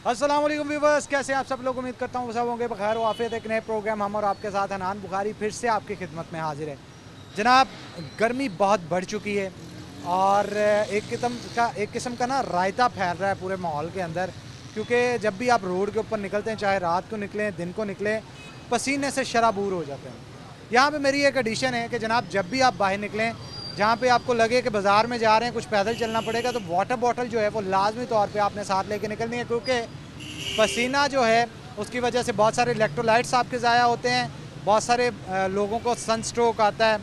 अस्सलाम वालेकुम व्यूवर्स, कैसे आप सब लोग। उम्मीद करता हूँ सब होंगे बखैर वाफियत। एक नए प्रोग्राम हम और आपके साथ हनान बुखारी फिर से आपकी खिदमत में हाजिर है। जनाब, गर्मी बहुत बढ़ चुकी है और एक किस्म का ना रायता फैल रहा है पूरे माहौल के अंदर, क्योंकि जब भी आप रोड के ऊपर निकलते हैं, चाहे रात को निकलें दिन को निकलें, पसीने से शराबूर हो जाते हैं। यहाँ पे मेरी एक एडिशन है कि जनाब जब भी आप बाहर निकलें, जहाँ पे आपको लगे कि बाज़ार में जा रहे हैं, कुछ पैदल चलना पड़ेगा, तो वाटर बॉटल जो है वो लाजमी तौर पे आपने साथ लेके निकलनी है, क्योंकि पसीना जो है उसकी वजह से बहुत सारे इलेक्ट्रोलाइट्स आपके ज़ाया होते हैं, बहुत सारे लोगों को सन स्ट्रोक आता है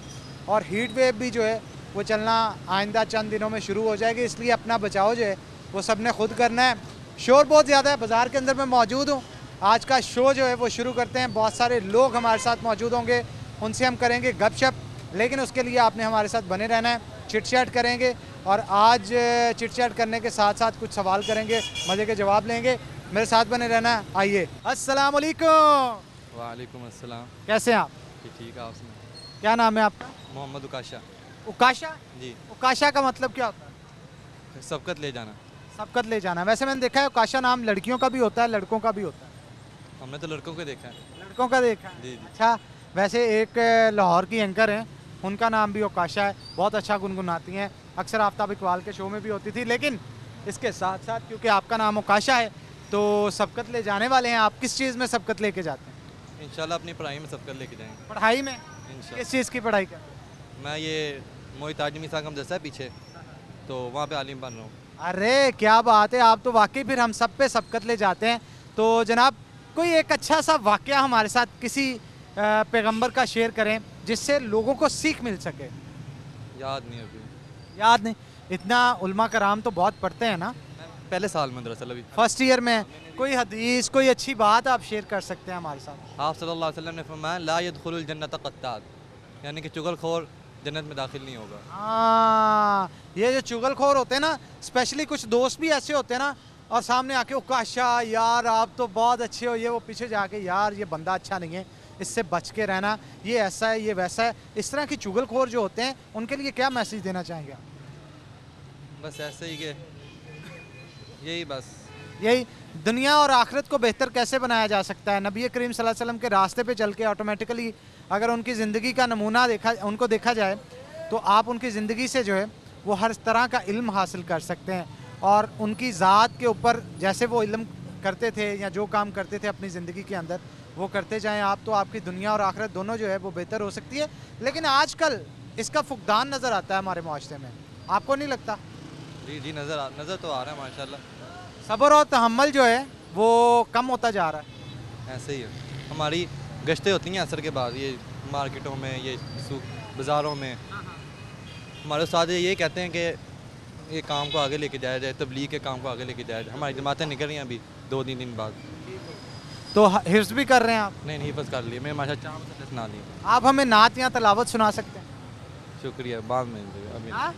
और हीट वेव भी जो है वो चलना आइंदा चंद दिनों में शुरू हो जाएगी। इसलिए अपना बचाव जो है वो सब ने खुद करना है। शोर बहुत ज़्यादा है, बाज़ार के अंदर मैं मौजूद हूँ। आज का शो जो है वो शुरू करते हैं। बहुत सारे लोग हमारे साथ मौजूद होंगे, उनसे हम करेंगे गपशप, लेकिन उसके लिए आपने हमारे साथ बने रहना है। चिट चैट करेंगे और आज चिट चैट करने के साथ साथ कुछ सवाल करेंगे, मज़े के जवाब लेंगे। मेरे साथ बने रहना है। आइए। अस्सलाम वालेकुम। वालेकुम अस्सलाम। कैसे हैं आप? ठीक है, आप सुनाओ। क्या नाम है आपका? मोहम्मद उकाशा। उकाशा? जी। उकाशा का मतलब क्या होता है? सबकत ले जाना। सबकत ले जाना। वैसे मैंने देखा है उकाशा नाम लड़कियों का भी होता है, लड़कों का भी होता है। हमने तो लड़कों को देखा है। लड़कों का देखा है? जी जी। अच्छा, वैसे एक लाहौर की एंकर हैं, उनका नाम भी उकाशा है, बहुत अच्छा गुनगुनाती हैं, अक्सर आफ्ताब इकबाल के शो में भी होती थी। लेकिन इसके साथ साथ क्योंकि आपका नाम उकाशा है तो सबकत ले जाने वाले हैं। आप किस चीज़ में सबकत लेके जाते हैं? इंशाल्लाह अपनी पढ़ाई में सबकत लेके जाएंगे। पढ़ाई में? इंशाल्लाह। किस चीज़ की पढ़ाई कर? मैं ये मोहित आजमी साहब का मदरसा है पीछे, तो वहाँ पे आलिम बन रहा हूँ। अरे क्या बात है, आप तो वाकई फिर हम सब पे सबकत ले जाते हैं। तो जनाब, कोई एक अच्छा सा वाकया हमारे साथ किसी पैगंबर का शेयर करें जिससे लोगों को सीख मिल सके। याद नहीं अभी। याद नहीं? इतना उलमा कराम तो बहुत पढ़ते हैं ना। मैं पहले साल में मदरसा अभी। फर्स्ट ईयर में कोई हदीस, कोई अच्छी बात आप शेयर कर सकते हैं हमारे साथ? आप सल्लल्लाहु अलैहि वसल्लम ने फरमाया ला यदखुलुल जन्नत क़त्ताद, यानी कि चुगलखोर जन्नत में दाखिल नहीं होगा। हाँ, ये जो चुगलखोर होते हैं ना, स्पेशली कुछ दोस्त भी ऐसे होते हैं ना, और सामने आके उकाशा यार आप तो बहुत अच्छे हो, ये वो पीछे जाके यार ये बंदा अच्छा नहीं है, इससे बच के रहना, ये ऐसा है ये वैसा है। इस तरह की चुगलखोर जो होते हैं उनके लिए क्या मैसेज देना चाहेंगे आप? बस ऐसे ही के यही बस। यही, दुनिया और आखिरत को बेहतर कैसे बनाया जा सकता है? नबी करीम सल्लल्लाहु अलैहि वसल्लम के रास्ते पे चल के ऑटोमेटिकली अगर उनकी ज़िंदगी का नमूना उनको देखा जाए तो आप उनकी ज़िंदगी से जो है वो हर तरह का इल्म हासिल कर सकते हैं, और उनकी ज़ात के ऊपर जैसे वो इल्म करते थे या जो काम करते थे अपनी ज़िंदगी के अंदर वो करते जाएं आप, तो आपकी दुनिया और आखिरत दोनों जो है वो बेहतर हो सकती है। लेकिन आजकल इसका फुकदान नज़र आता है हमारे माशरे में, आपको नहीं लगता? जी जी, नज़र तो आ रहा है माशाल्लाह। सब्र और तहम्मुल जो है वो कम होता जा रहा है। ऐसे ही है। हमारी गश्तें होती हैं असर के बाद, ये मार्केटों में, ये बाज़ारों में। हमारे उस्ताद ये कहते हैं कि ये काम को आगे लेके जाया जाए, तबलीग के काम को आगे लेके जाया जाए। हमारी जमातें निकल रही हैं अभी 2-3 दिन बाद। तो हिफ्ज़ भी कर रहे हैं आप? नहीं हिफ़्ज़ कर लिए, मैं माशा 4 मसले सुना ली। आप हमें नात या तलावत सुना सकते हैं? शुक्रिया, बाद में अभी। हाँ?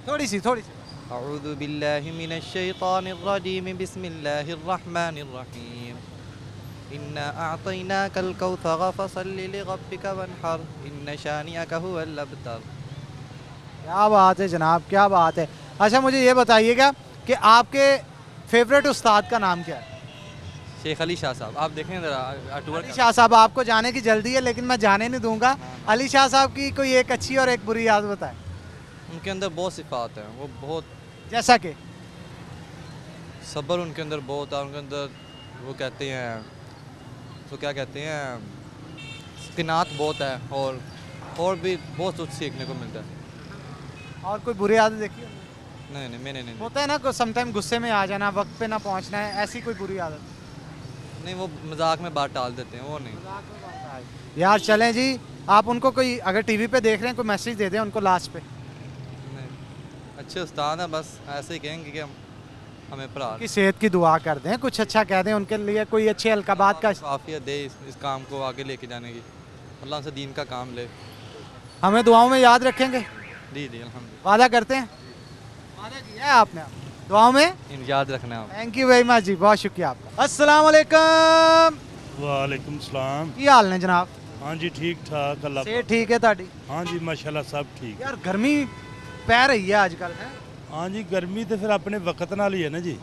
थोड़ी सी अऊज़ु बिल्लाहि मिनश शैतानिर रजीम, बिस्मिल्लाहिर रहमानिर रहीम। इन्ना अअतैनाकल कौसर फसल्लि लिरब्बिका वन्हर, इन्न शानिअका हुवल अबतर। क्या बात है जनाब, क्या बात है। अच्छा, मुझे ये बताइएगा कि आपके फेवरेट उस्ताद का नाम क्या है? शेख अली शाह साहब, आप देखें ज़रा टूर। अली शाह साहब, आपको जाने की जल्दी है लेकिन मैं जाने नहीं दूंगा। अली शाह साहब की कोई एक अच्छी और एक बुरी याद बताएं। उनके अंदर बहुत सिफ़ात हैं, वो बहुत, जैसा कि सब्र उनके अंदर बहुत है। उनके अंदर वो कहते हैं, तो क्या कहते हैं, किनात बहुत है, और भी बहुत कुछ सीखने को मिलता है। और कोई बुरी आदत देखी? नहीं मैंने नहीं। होता है ना समटाइम गुस्से में आ जाना, वक्त पे ना पहुंचना है, ऐसी कोई बुरी आदत? नहीं, वो मजाक में बात टाल देते हैं, वो नहीं। यार चलें जी, आप उनको कोई अगर टीवी पे देख रहे हैं कोई मैसेज दे दें उनको लास्ट पे। नहीं, अच्छे उस्ताद हैं, बस ऐसे ही कहेंगे कि हमें पढ़ा की सेहत की दुआ कर दें, कुछ अच्छा कह दें उनके लिए, कोई अच्छे अलकाबात का। आफियत दे इस काम को आगे लेके जाने की, अल्लाह से दीन का काम ले। हमें दुआओं में याद रखेंगे? जी अल्हम्दुलिल्लाह। वादा करते हैं? वादा किया है आपने दुआओं में? याद रखना आप। थैंक यू वेरी मच जी, बहुत शुक्रिया आपका। अस्सलाम वालेकुम। वालेकुम सलाम। की हाल ने जनाब? हाँ जी, ठीक ठाक, अल्लाह। सेहत ठीक है ताड़ी? हाँ जी माशाल्लाह सब ठीक। यार गर्मी पै रही है आजकल है। हाँ जी, गर्मी तो फिर अपने वक्त नाल ही है ना जी।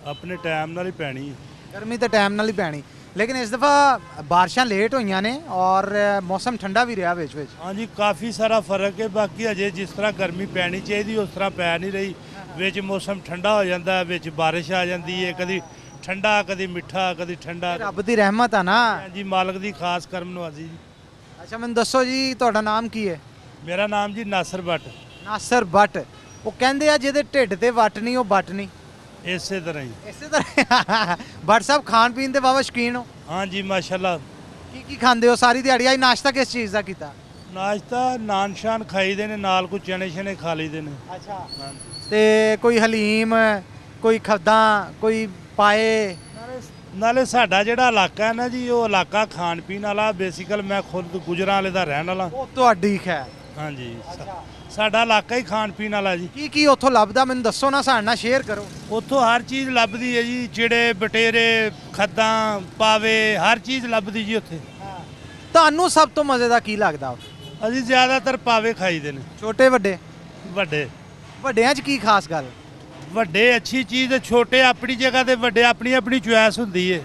ਆਪਣੇ ਟਾਈਮ ਨਾਲ ਹੀ ਪੈਣੀ ਹੈ। ਗਰਮੀ ਤਾਂ ਟਾਈਮ ਨਾਲ ਹੀ ਪੈਣੀ, ਲੇਕਿਨ ਇਸ ਦਫਾ ਬਾਰਿਸ਼ਾਂ ਲੇਟ ਹੋਈਆਂ ਨੇ ਔਰ ਮੌਸਮ ਠੰਡਾ ਵੀ ਰਿਹਾ ਵਿੱਚ ਵਿੱਚ। ਹਾਂਜੀ ਕਾਫੀ ਸਾਰਾ ਫਰਕ ਹੈ। ਬਾਕੀ ਅਜੇ ਜਿਸ ਤਰ੍ਹਾਂ ਗਰਮੀ ਪੈਣੀ ਚਾਹੀਦੀ ਉਸ ਤਰ੍ਹਾਂ ਪੈ ਨਹੀਂ ਰਹੀ। ਵਿੱਚ ਮੌਸਮ ਠੰਡਾ ਹੋ ਜਾਂਦਾ, ਵਿੱਚ ਬਾਰਿਸ਼ ਆ ਜਾਂਦੀ ਹੈ, ਕਦੀ ਠੰਡਾ ਕਦੀ ਮਿੱਠਾ ਕਦੀ ਠੰਡਾ। ਰੱਬ ਦੀ ਰਹਿਮਤ ਆ ਨਾ। ਹਾਂਜੀ ਮਾਲਕ ਦੀ ਖਾਸ ਕਰਮ ਨਵਾਜ਼ੀ ਜੀ। ਅੱਛਾ ਮੈਨੂੰ ਦੱਸੋ ਜੀ ਤੁਹਾਡਾ ਨਾਮ ਕੀ ਹੈ? ਮੇਰਾ ਨਾਮ ਜੀ ਨਾਸਰ ਭੱਟ। ਨਾਸਰ ਭੱਟ। ਉਹ ਕਹਿੰਦੇ ਆ ਜਿਹਦੇ ਢਿੱਡ ਤੇ ਵੱਟ ਨਹੀਂ ਉਹ ਬੱਟ ਨਹੀਂ, ਇਸੇ ਤਰ੍ਹਾਂ ਹੀ। ਇਸੇ ਤਰ੍ਹਾਂ ਭੱਟ ਸਾਹਿਬ ਖਾਣ ਪੀਣ ਦੇ ਬਾਬਾ ਸ਼ੌਕੀਨ ਹੋ? ਹਾਂਜੀ ਮਾਸ਼ਾਅੱਲਾ। ਕੀ ਖਾਂਦੇ ਹੋ ਸਾਰੀ ਦਿਹਾੜੀ? ਅੱਜ ਨਾਸ਼ਤਾ ਕਿਸ ਚੀਜ਼ ਦਾ ਕੀਤਾ? ਨਾਸ਼ਤਾ ਨਾਨ ਸ਼ਾਨ ਖਾਈਦੇ ਨੇ, ਨਾਲ ਕੋਈ ਚਣੇ ਸ਼ਣੇ ਖਾ ਲਈਦੇ ਨੇ। ਅੱਛਾ। ਹਾਂਜੀ। ਤੇ ਕੋਈ ਹਲੀਮ, ਕੋਈ ਖੱਦਾਂ, ਕੋਈ ਪਾਏ? ਨਾਲੇ ਸਾਡਾ ਜਿਹੜਾ ਇਲਾਕਾ ਹੈ ਨਾ ਜੀ, ਉਹ ਇਲਾਕਾ ਖਾਣ ਪੀਣ ਵਾਲਾ। ਬੇਸਿਕਲ ਮੈਂ ਖੁਦ ਗੁਜਰਾਂ ਵਾਲੇ ਦਾ ਰਹਿਣ ਵਾਲਾ। ਉਹ ਤੁਹਾਡੀ ਖੈਰ। ਹਾਂਜੀ ਸਾਡਾ ਇਲਾਕਾ ਹੀ ਖਾਣ ਪੀਣ ਵਾਲਾ ਜੀ। ਕੀ ਉੱਥੋਂ ਲੱਭਦਾ ਮੈਨੂੰ ਦੱਸੋ ਨਾ, ਸਾਡੇ ਨਾਲ ਸ਼ੇਅਰ ਕਰੋ। ਉੱਥੋਂ ਹਰ ਚੀਜ਼ ਲੱਭਦੀ ਹੈ ਜੀ, ਚਿੜੇ ਬਟੇਰੇ ਖੱਦਾਂ ਪਾਵੇ, ਹਰ ਚੀਜ਼ ਲੱਭਦੀ ਜੀ ਉੱਥੇ। ਤੁਹਾਨੂੰ ਸਭ ਤੋਂ ਮਜ਼ੇ ਦਾ ਕੀ ਲੱਗਦਾ? ਅਸੀਂ ਜ਼ਿਆਦਾਤਰ ਪਾਵੇ ਖਾਈਦੇ ਨੇ। ਛੋਟੇ ਵੱਡੇ? ਵੱਡੇ। ਵੱਡਿਆਂ 'ਚ ਕੀ ਖਾਸ ਗੱਲ? ਵੱਡੇ ਅੱਛੀ ਚੀਜ਼, ਛੋਟੇ ਆਪਣੀ ਜਗ੍ਹਾ ਤੇ, ਵੱਡੇ ਆਪਣੀ ਆਪਣੀ ਚੁਆਇਸ ਹੁੰਦੀ ਹੈ।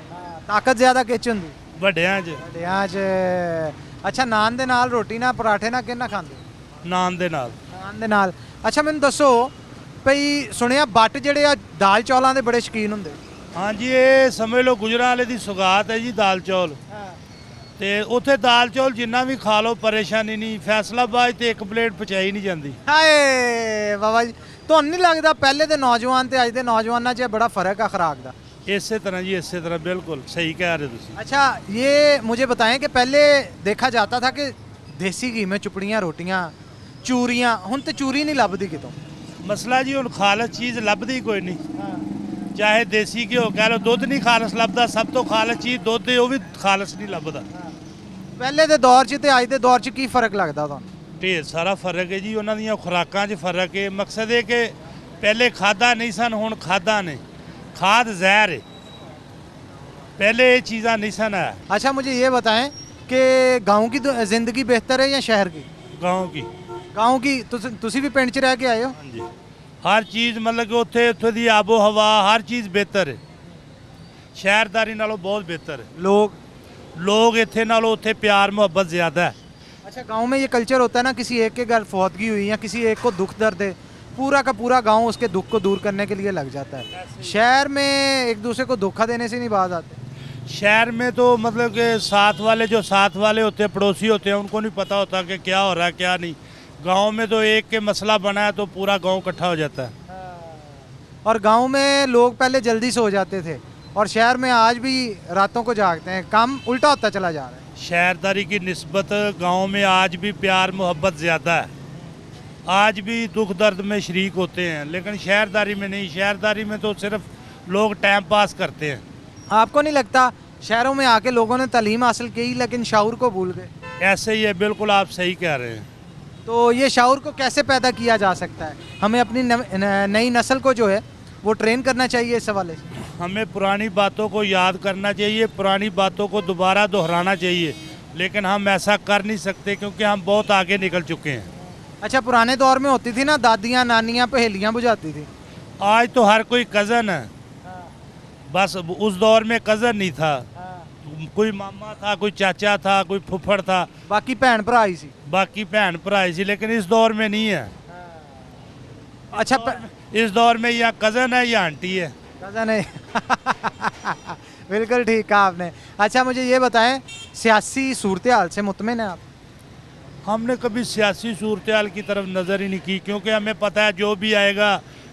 ਤਾਕਤ ਜ਼ਿਆਦਾ ਕਿੱਚ ਹੁੰਦੀ? ਵੱਡਿਆਂ 'ਚ। ਵੱਡਿਆਂ 'ਚ। ਅੱਛਾ ਨਾਨ ਦੇ ਨਾਲ, ਰੋਟੀ ਨਾਲ, ਪਰਾਠੇ ਨਾਲ ਕਿੰਨਾ ਖਾਂਦੇ? ਨਾਨ ਦੇ ਨਾਲ। ਨਾਨ ਦੇ ਨਾਲ। ਅੱਛਾ ਮੈਨੂੰ ਦੱਸੋ ਭਈ ਸੁਣਿਆ ਬੱਟ ਜਿਹੜੇ ਆ ਦਾਲ ਚੌਲਾਂ ਦੇ ਬੜੇ ਸ਼ੌਕੀਨ ਹੁੰਦੇ? ਹਾਂਜੀ ਇਹ ਸਮਝ ਲਓ ਗੁਜਰਾਂ ਵਾਲੇ ਦੀ ਸੁਗਾਤ ਹੈ ਜੀ ਦਾਲ ਚੌਲ। ਤੇ ਉੱਥੇ ਦਾਲ ਚੌਲ ਜਿੰਨਾ ਵੀ ਖਾ ਲਓ ਪਰੇਸ਼ਾਨੀ ਨਹੀਂ। ਫੈਸਲਾਬਾਦ ਤੇ ਇੱਕ ਪਲੇਟ ਪਚਾਈ ਨਹੀਂ ਜਾਂਦੀ। ਹਾਏ ਬਾਬਾ ਜੀ, ਤੁਹਾਨੂੰ ਨਹੀਂ ਲੱਗਦਾ ਪਹਿਲੇ ਦੇ ਨੌਜਵਾਨ ਤੇ ਅੱਜ ਦੇ ਨੌਜਵਾਨਾਂ 'ਚ ਬੜਾ ਫਰਕ ਆ खुराक ਦਾ? ਇਸੇ ਤਰ੍ਹਾਂ ਜੀ, ਇਸੇ ਤਰ੍ਹਾਂ ਬਿਲकुल सही कह रहे हो ਤੁਸੀਂ। अच्छा ये मुझे बताएं कि पहले देखा जाता था कि देसी घी में चुपड़ियाँ रोटियाँ चूरियाँ, हुन तो चूरी नहीं लभदी कितों। ਮਸਲਾ ਜੀ ਹੁਣ ਖਾਲਸ ਚੀਜ਼ ਲੱਭਦੀ ਕੋਈ ਨਹੀਂ। ਚਾਹੇ ਦੇਸੀ ਘਿਓ ਕਹਿ ਲਓ, ਦੁੱਧ ਨਹੀਂ ਖਾਲਸ ਲੱਭਦਾ। ਸਭ ਤੋਂ ਖਾਲਸ ਚੀਜ਼ ਦੁੱਧ ਹੈ, ਉਹ ਵੀ ਖਾਲਸ ਨਹੀਂ ਲੱਭਦਾ। पहले ਦੇ ਦੌਰ 'ਚ ਤੇ ਅੱਜ ਦੇ ਦੌਰ 'ਚ ਕੀ ਫਰਕ ਲੱਗਦਾ ਤੁਹਾਨੂੰ? ਢੇਰ ਸਾਰਾ ਫਰਕ ਹੈ ਜੀ। ਉਹਨਾਂ ਦੀਆਂ ਖੁਰਾਕਾਂ 'ਚ ਫਰਕ ਹੈ। ਮਕਸਦ ਇਹ ਕਿ ਪਹਿਲੇ ਖਾਦਾਂ ਨਹੀਂ ਸਨ, ਹੁਣ ਖਾਦਾਂ ਨੇ। ਖਾਦ ਜ਼ਹਿਰ है, पहले ये चीज़ा नहीं सन है। अच्छा मुझे ये बताएं कि गांव की ज़िंदगी बेहतर है या शहर की? गाँव की। गांव की। तुसी भी पिंड 'ਚ ਰਹਿ ਕੇ ਆਏ ਹੋ? हाँ जी। हर चीज़ मतलब कि उत्थे दी आबो हवा हर चीज़ बेहतर है। शहरदारी नालों बहुत बेहतर है। लोग इत्थे नालों उत्थे प्यार मोहब्बत ज़्यादा है। अच्छा गांव में ये कल्चर होता है ना, किसी एक के घर फौतगी हुई या किसी एक को दुख दर्द है, पूरा का पूरा गांव उसके दुख को दूर करने के लिए लग जाता है। शहर में एक दूसरे को धोखा देने से नहीं बात आती। शहर में तो मतलब कि साथ वाले जो साथ वाले होते हैं, पड़ोसी होते हैं, उनको नहीं पता होता कि क्या हो रहा है क्या नहीं। गांव में तो एक के मसला बना है तो पूरा गांव इकट्ठा हो जाता है। और गांव में लोग पहले जल्दी सो जाते थे और शहर में आज भी रातों को जागते हैं। काम उल्टा होता चला जा रहा है। शहरदारी की निस्बत गांव में आज भी प्यार मोहब्बत ज़्यादा है। आज भी दुख दर्द में शरीक होते हैं, लेकिन शहरदारी में नहीं। शहरदारी में तो सिर्फ लोग टाइम पास करते हैं। आपको नहीं लगता शहरों में आके लोगों ने तालीम हासिल की लेकिन शाऊर को भूल गए? ऐसे ही है, बिल्कुल आप सही कह रहे हैं। तो ये शाऊर को कैसे पैदा किया जा सकता है? हमें अपनी नई नस्ल को जो है वो ट्रेन करना चाहिए इस हवाले से। हमें पुरानी बातों को याद करना चाहिए, पुरानी बातों को दोबारा दोहराना चाहिए, लेकिन हम ऐसा कर नहीं सकते क्योंकि हम बहुत आगे निकल चुके हैं। अच्छा पुराने दौर में होती थी ना, दादियाँ नानियाँ पहेलियाँ बुझाती थी। आज तो हर कोई कज़न है। बस उस दौर में कज़न नहीं था, कोई मामा था, कोई चाचा था, कोई फुफड़ था, बाकी भैन भरा ही सी। बाकी भैन भरा ही सी, लेकिन इस दौर में नहीं है। अच्छा इस दौर में या कज़न है या आंटी है। कज़न है बिल्कुल ठीक कहा आपने। अच्छा मुझे ये बताएं, सियासी सूरत हाल से मुतमिन है आप? हमने कभी सियासी सूरत हाल की तरफ नज़र ही नहीं की, क्योंकि हमें पता है जो भी आएगा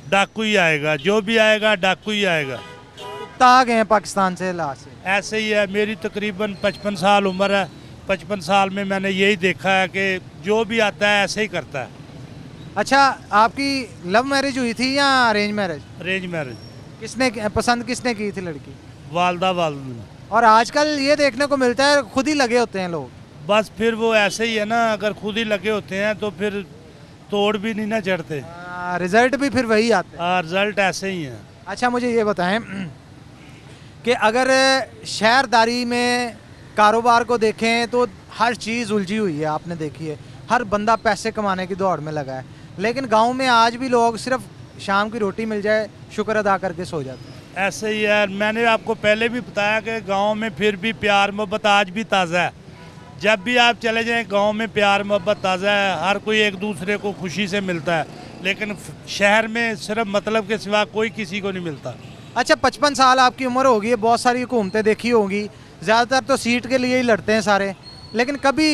डाकू ही आएगा, जो भी आएगा डाकू ही आएगा। आ गए हैं पाकिस्तान से लाश से। ऐसे ही है। मेरी तकरीबन 55 साल उम्र है। 55 साल में मैंने यही देखा है कि जो भी आता है ऐसे ही करता है। अच्छा आपकी लव मैरिज हुई थी या अरेंज मैरिज? Arrange marriage. किसने पसंद किसने की थी लड़की? वालदा वालद। और आजकल ये देखने को मिलता है खुद ही लगे होते हैं लोग। बस फिर वो ऐसे ही है ना, अगर खुद ही लगे होते हैं तो फिर तोड़ भी नहीं ना चढ़ते। रिजल्ट भी फिर वही आते हैं। रिजल्ट ऐसे ही है। अच्छा मुझे ये बताएं कि अगर शहरदारी में कारोबार को देखें तो हर चीज़ उलझी हुई है, आपने देखी है। हर बंदा पैसे कमाने की दौड़ में लगा है, लेकिन गांव में आज भी लोग सिर्फ शाम की रोटी मिल जाए शुक्र अदा करके सो जाते हैं। ऐसे ही है। मैंने आपको पहले भी बताया कि गांव में फिर भी प्यार मोहब्बत आज भी ताज़ा है। जब भी आप चले जाएं गांव में प्यार मोहब्बत ताज़ा है, हर कोई एक दूसरे को खुशी से मिलता है। लेकिन शहर में सिर्फ मतलब के सिवा कोई किसी को नहीं मिलता। अच्छा 55 साल आपकी उम्र होगी है, बहुत सारी हुकूमतें देखी होंगी, ज़्यादातर तो सीट के लिए ही लड़ते हैं सारे, लेकिन कभी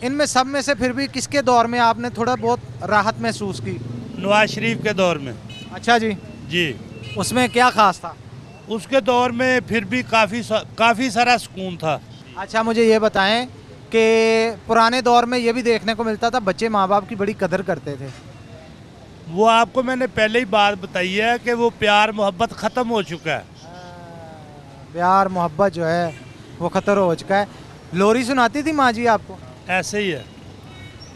इनमें सब में से फिर भी किसके दौर में आपने थोड़ा बहुत राहत महसूस की? नवाज शरीफ के दौर में। अच्छा जी, जी, उसमें क्या खास था? उसके दौर में फिर भी काफ़ी सारा सुकून था। अच्छा मुझे ये बताएं कि पुराने दौर में ये भी देखने को मिलता था बच्चे माँ बाप की बड़ी कदर करते थे। वो आपको मैंने पहले ही बात बताई है कि वो प्यार मोहब्बत ख़त्म हो चुका है। प्यार मोहब्बत जो है वो खतर हो चुका है। लोरी सुनाती थी माँ जी आपको? ऐसे ही है।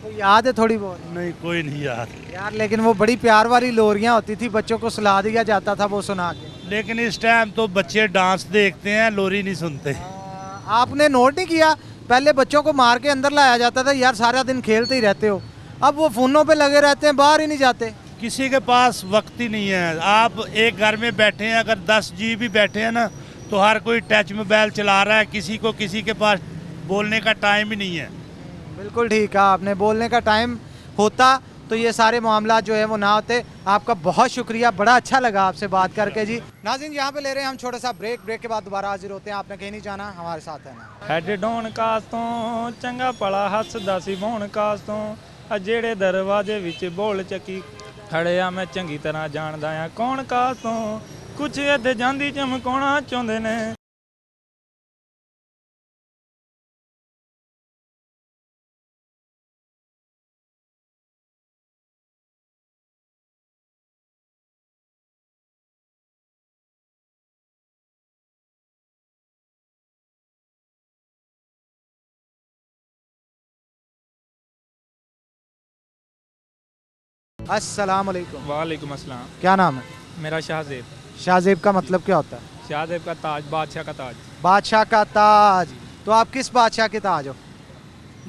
तो याद है थोड़ी बहुत? नहीं, कोई नहीं यार। यार लेकिन वो बड़ी प्यार वाली लोरियाँ होती थी, बच्चों को सुला दिया जाता था वो सुना के। लेकिन इस टाइम तो बच्चे डांस देखते हैं, लोरी नहीं सुनते। आपने नोट नहीं किया पहले बच्चों को मार के अंदर लाया जाता था, यार सारा दिन खेलते ही रहते हो, अब वो फ़ोनों पे लगे रहते हैं, बाहर ही नहीं जाते। किसी के पास वक्त ही नहीं है। आप एक घर में बैठे हैं, अगर 10 जी भी बैठे हैं ना, तो हर कोई टच मोबाइल चला रहा है। किसी के पास बोलने का टाइम ही नहीं है। बिल्कुल ठीक है आपने, बोलने का टाइम होता तो ये सारे मामला जो है वो ना होते। आपका बहुत शुक्रिया, बड़ा अच्छा लगा आपसे बात करके जी। नाज़रीन यहाँ पे ले रहे हैं हम छोटा सा ब्रेक के बाद दोबारा हाजिर होते हैं। आपने कहीं नहीं जाना, हमारे साथ है ना। ਹੈਡ ਡਾਉਣ ਕਾਸ ਤੋਂ ਚੰਗਾ ਭਲਾ ਹੱਸਦਾ ਸੀ ਬੋਣ ਕਾਸ ਤੋਂ ਆ ਜਿਹੜੇ ਦਰਵਾਜ਼ੇ ਵਿੱਚ ਬੋਲ ਚੱਕੀ ਖੜਿਆ ਮੈਂ ਚੰਗੀ ਤਰ੍ਹਾਂ ਜਾਣਦਾ ਆ ਕੌਣ ਕਾਸ ਤੋਂ ਕੁਛ ਇੱਥੇ ਜਾਂਦੀ ਚਮਕਾਉਣਾ ਚਾਹੁੰਦੇ ਨੇ। अस्सलाम वालेकुम। वालेकुम अस्सलाम। क्या नाम है? मेरा शाहजेब। शाहजेब का मतलब क्या होता है? शाहजेब का ताज, बादशाह का ताज। बादशाह का ताज। तो आप किस बादशाह के ताज हो?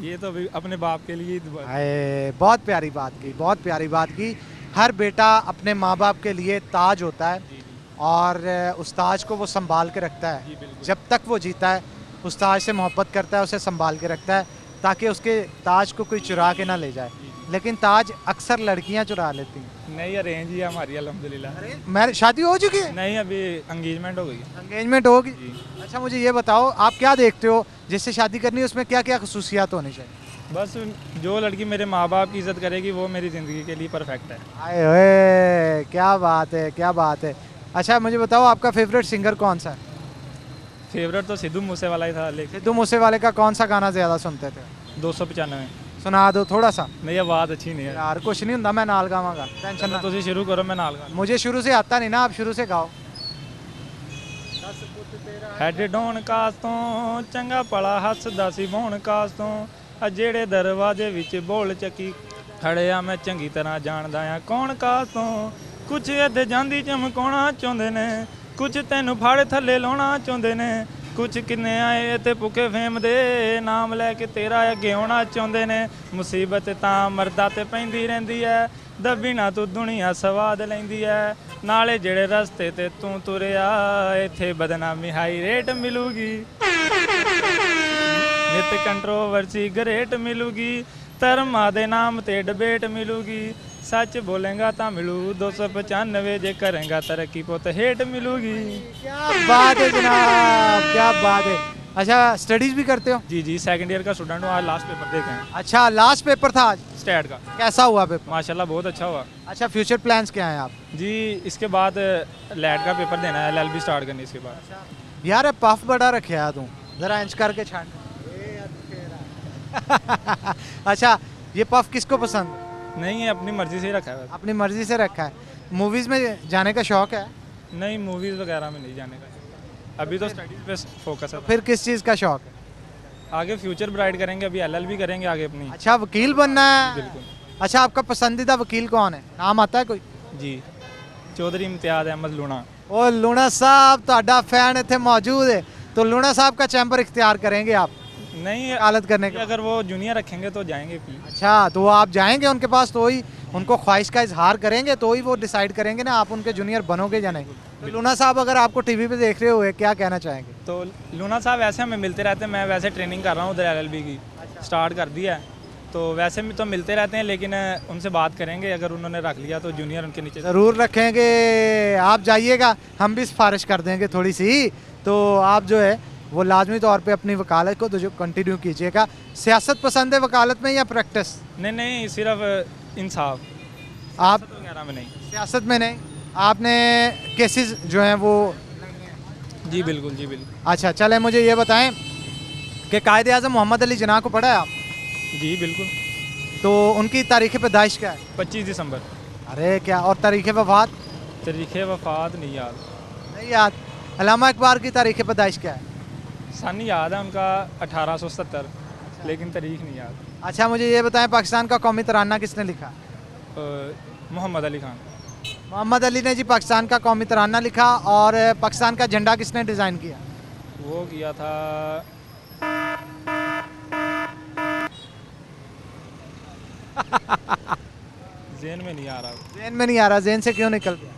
ये तो अभी अपने बाप के लिए ही दुआ- हाय, बहुत प्यारी बात की, बहुत प्यारी बात की। हर बेटा अपने माँ बाप के लिए ताज होता है जी, जी, और उस ताज को वो संभाल के रखता जी, है। बिल्कुल। जब तक वो जीता है उस ताज से मोहब्बत करता है, उसे संभाल के रखता है ताकि उसके ताज को कोई चुरा के ना ले जाए। जी, जी। लेकिन ताज अक्सर लड़कियां चुरा लेती हैं। नहीं अरेंज ही है हमारी अल्हम्दुलिल्लाह। मैं शादी हो चुकी है? नहीं अभी एंगेजमेंट हो गई। एंगेजमेंट होगी? जी। अच्छा मुझे ये बताओ आप क्या देखते हो जिससे शादी करनी है, उसमें क्या क्या खसूसियात होनी चाहिए? बस जो लड़की मेरे माँ बाप की इज़्ज़त करेगी वो मेरी ज़िंदगी के लिए परफेक्ट है। आए ओए, क्या बात है, क्या बात है। अच्छा मुझे बताओ आपका फेवरेट सिंगर कौन सा है? फेवरेट तो सिद्धू मूसेवाला ही था, लेकिन सिद्धू मूसेवाले का कौन सा गाना ज़्यादा सुनते थे? 295। सुना दो थोड़ा सा। नहीं आवाज़ अच्छी नहीं है। यार कुछ नहीं होता, मैं नाल गावांगा, टेंशन ना। तुम शुरू करो, मैं नाल गाना। मुझे शुरू से आता नहीं ना, आप शुरू से गाओ। ਹੈਡ ਡਾਉਣ ਕਾਸ ਤੋਂ ਚੰਗਾ ਭਲਾ ਹੱਸਦਾ ਸੀ ਬੋਣ ਕਾਸ ਤੋਂ ਆ ਜਿਹੜੇ ਦਰਵਾਜ਼ੇ ਵਿੱਚ ਬੋਲ ਚੱਕੀ ਖੜਿਆ ਮੈਂ ਚੰਗੀ ਤਰ੍ਹਾਂ ਜਾਣਦਾ ਆ ਕੌਣ ਕਾਸ ਤੋਂ ਕੁਛ ਇੱਥੇ ਜਾਂਦੀ ਚਮਕਾਉਣਾ ਚਾਹੁੰਦੇ ਨੇ ਕੁਛ ਤੈਨੂੰ ਫੜ ਥੱਲੇ ਲਾਉਣਾ ਚਾਹੁੰਦੇ ਨੇ ਕੁਛ ਕਿੰਨੇ ਆਏ ਤੇ ਭੁੱਖੇ ਫੇਮ ਦੇ ਨਾਮ ਲੈ ਕੇ ਤੇਰਾ ਅੱਗੇ ਆਉਣਾ ਚਾਹੁੰਦੇ ਨੇ ਮੁਸੀਬਤ ਤਾਂ ਮਰਦਾ ਤੇ ਪੈਂਦੀ ਰਹਿੰਦੀ ਐ ਦੱਬੀ ਨਾ ਤੂੰ ਦੁਨੀਆ ਸਵਾਦ ਲੈਂਦੀ ਐ ਨਾਲੇ ਜਿਹੜੇ ਰਸਤੇ ਤੇ ਤੂੰ ਤੁਰਿਆ ਇੱਥੇ ਬਦਨਾਮੀ ਹਾਈ ਰੇਟ ਮਿਲੂਗੀ ਨਿਤ ਕੰਟਰੋਵਰਸੀ ਗਰੇਟ ਮਿਲੂਗੀ ਧਰਮਾਂ ਦੇ ਨਾਮ ਤੇ ਡਿਬੇਟ ਮਿਲੂਗੀ ਸੱਚ ਬੋਲੇਗਾ ਤਾਂ ਮਿਲੂ 295 ਜੇ ਕਰੇਗਾ ਤਰੱਕੀ ਪੁੱਤ ਹੇਟ ਮਿਲੂਗੀ। क्या बात है जनाब, क्या बात है। अच्छा स्टडीज भी करते हो? जी जी सेकंड ईयर का स्टूडेंट हूँ, आज लास्ट पेपर दे के हैं अच्छा लास्ट पेपर था आज, स्टैट का। कैसा हुआ पेपर? माशाल्लाह बहुत अच्छा हुआ अच्छा फ्यूचर प्लान्स क्या हैं आप? जी। इसके बाद लैट का पेपर देना है, LLB स्टार्ट करनी इसके बाद। यार पफ बड़ा रखे है तू, जरा इंच करके छाट। अच्छा ये पफ किसको पसंद है? नहीं है अपनी मर्जी से ही रखा है। अपनी मर्जी से रखा है। मूवीज में जाने का शौक है? नहीं मूवीज़ वगैरह में नहीं जाने का, अभी तो स्टडीज़ पे फोकस है। फिर किस चीज़ का शौक है? आगे फ्यूचर ब्राइट करेंगे, अभी LLB करेंगे आगे अपनी। अच्छा वकील बनना है? बिल्कुल। अच्छा आपका पसंदीदा वकील कौन है, नाम आता है कोई? जी चौधरी इम्तियाज़ अहमद लूणा। ओ लूणा साहब ਤੁਹਾਡਾ फैन इतने मौजूद है, तो लूणा साहब का चैम्बर इख्तियार करेंगे आप? नहीं, वकालत करने के? अगर वो जूनियर रखेंगे तो जाएंगे भी। अच्छा, तो आप जाएंगे उनके पास तो ही उनको ख्वाहिश का इजहार करेंगे तो ही वो डिसाइड करेंगे ना आप उनके जूनियर बनोगे या नहीं। तो लूना साहब, अगर आपको टीवी पे देख रहे हुए क्या कहना चाहेंगे? तो लूना साहब ऐसे हमें मिलते रहते हैं, मैं वैसे ट्रेनिंग कर रहा हूँ उधर LLB की स्टार्ट कर दिया है, तो वैसे में तो मिलते रहते हैं, लेकिन उनसे बात करेंगे, अगर उन्होंने रख लिया तो जूनियर उनके नीचे। ज़रूर रखेंगे, आप जाइएगा, हम भी सिफारिश कर देंगे थोड़ी सी, तो आप जो है वो लाजमी तौर पे अपनी वकालत को तो जो कंटिन्यू कीजिएगा। सियासत पसंद है वकालत में या प्रैक्टिस? नहीं, सिर्फ इंसाफ, आप तो वगैरह में नहीं। सियासत में नहीं, आपने केसेस जो हैं वो? जी बिल्कुल, जी बिल्कुल। अच्छा, चले मुझे ये बताएं कि कायदे आज़म मोहम्मद अली जिन्ना को पढ़ा है आप? जी बिल्कुल। तो उनकी तारीख़ पैदाइश क्या है? 25 दिसंबर। अरे क्या, और तारीख़ वफ़ात? तारीख़ वफ़ात नहीं याद। नहीं याद। अल्लामा इकबाल की तारीख़ पैदाइश क्या है? सन याद है उनका 1870, लेकिन तारीख नहीं याद। अच्छा, मुझे ये बताएं पाकिस्तान का कौमी तराना किसने लिखा? मोहम्मद अली खान। मोहम्मद अली ने जी पाकिस्तान का कौमी तराना लिखा। और पाकिस्तान का झंडा किसने डिज़ाइन किया? वो किया था ज़हन में नहीं आ रहा। ज़हन में नहीं आ रहा? ज़हन से क्यों निकल गया?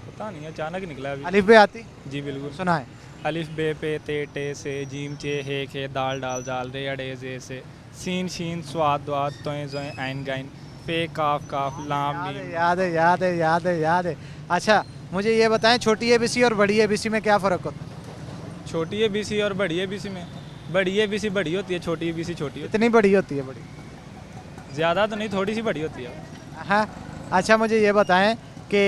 पता नहीं, अचानक निकला अभी। अलिफ बे आती? जी बिल्कुल। सुनाए। अलिफ बे पे ते टे से, जीम चे हे खे, दाल डाल जाल, रे अड़े जे से, सीन शीन स्वाद द्वाद, तोए जोए आइन गाइन, पे काफ काफ, लाम नीम। याद है, याद है, याद है, याद है। अच्छा, मुझे ये बताएं छोटी ABC और बड़ी ABC में क्या फ़र्क होता है? छोटी ABC और बड़ी ABC में, बड़ी ABC बड़ी होती है, छोटी ABC छोटी होती कितनी बड़ी होती है? बड़ी? है। ज़्यादा तो नहीं, थोड़ी सी बड़ी होती है। हाँ। अच्छा, मुझे ये बताएं कि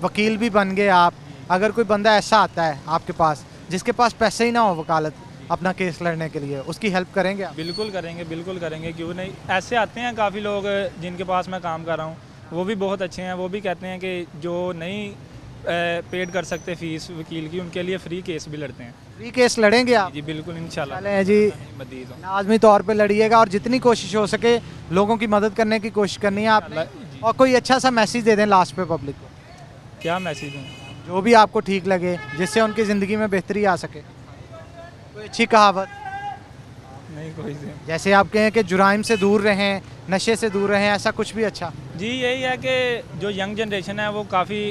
वकील भी बन गए आप, अगर कोई बंदा ऐसा आता है आपके पास जिसके पास पैसे ही ना हो वकालत अपना केस लड़ने के लिए, उसकी हेल्प करेंगे आप? बिल्कुल करेंगे, बिल्कुल करेंगे, क्यों नहीं। ऐसे आते हैं काफ़ी लोग जिनके पास मैं काम कर रहा हूँ, वो भी बहुत अच्छे हैं, वो भी कहते हैं कि जो नहीं पेड कर सकते फ़ीस वकील की, उनके लिए फ्री केस भी लड़ते हैं। फ्री केस लड़ेंगे आप? जी बिल्कुल, इंशाल्लाह। चलें जी, मदीद हूँ। लाजमी तौर पे लड़िएगा और जितनी कोशिश हो सके लोगों की मदद करने की कोशिश करनी है आपने। जी। और कोई अच्छा सा मैसेज दे दें लास्ट पे पब्लिक को, क्या मैसेज दूँ? जो भी आपको ठीक लगे, जिससे उनकी ज़िंदगी में बेहतरी आ सके। कोई अच्छी कहावत? नहीं कोई से। जैसे आप कहें कि जुराइम से दूर रहें, नशे से दूर रहें, ऐसा कुछ भी अच्छा? जी यही है कि जो यंग जनरेशन है वो काफ़ी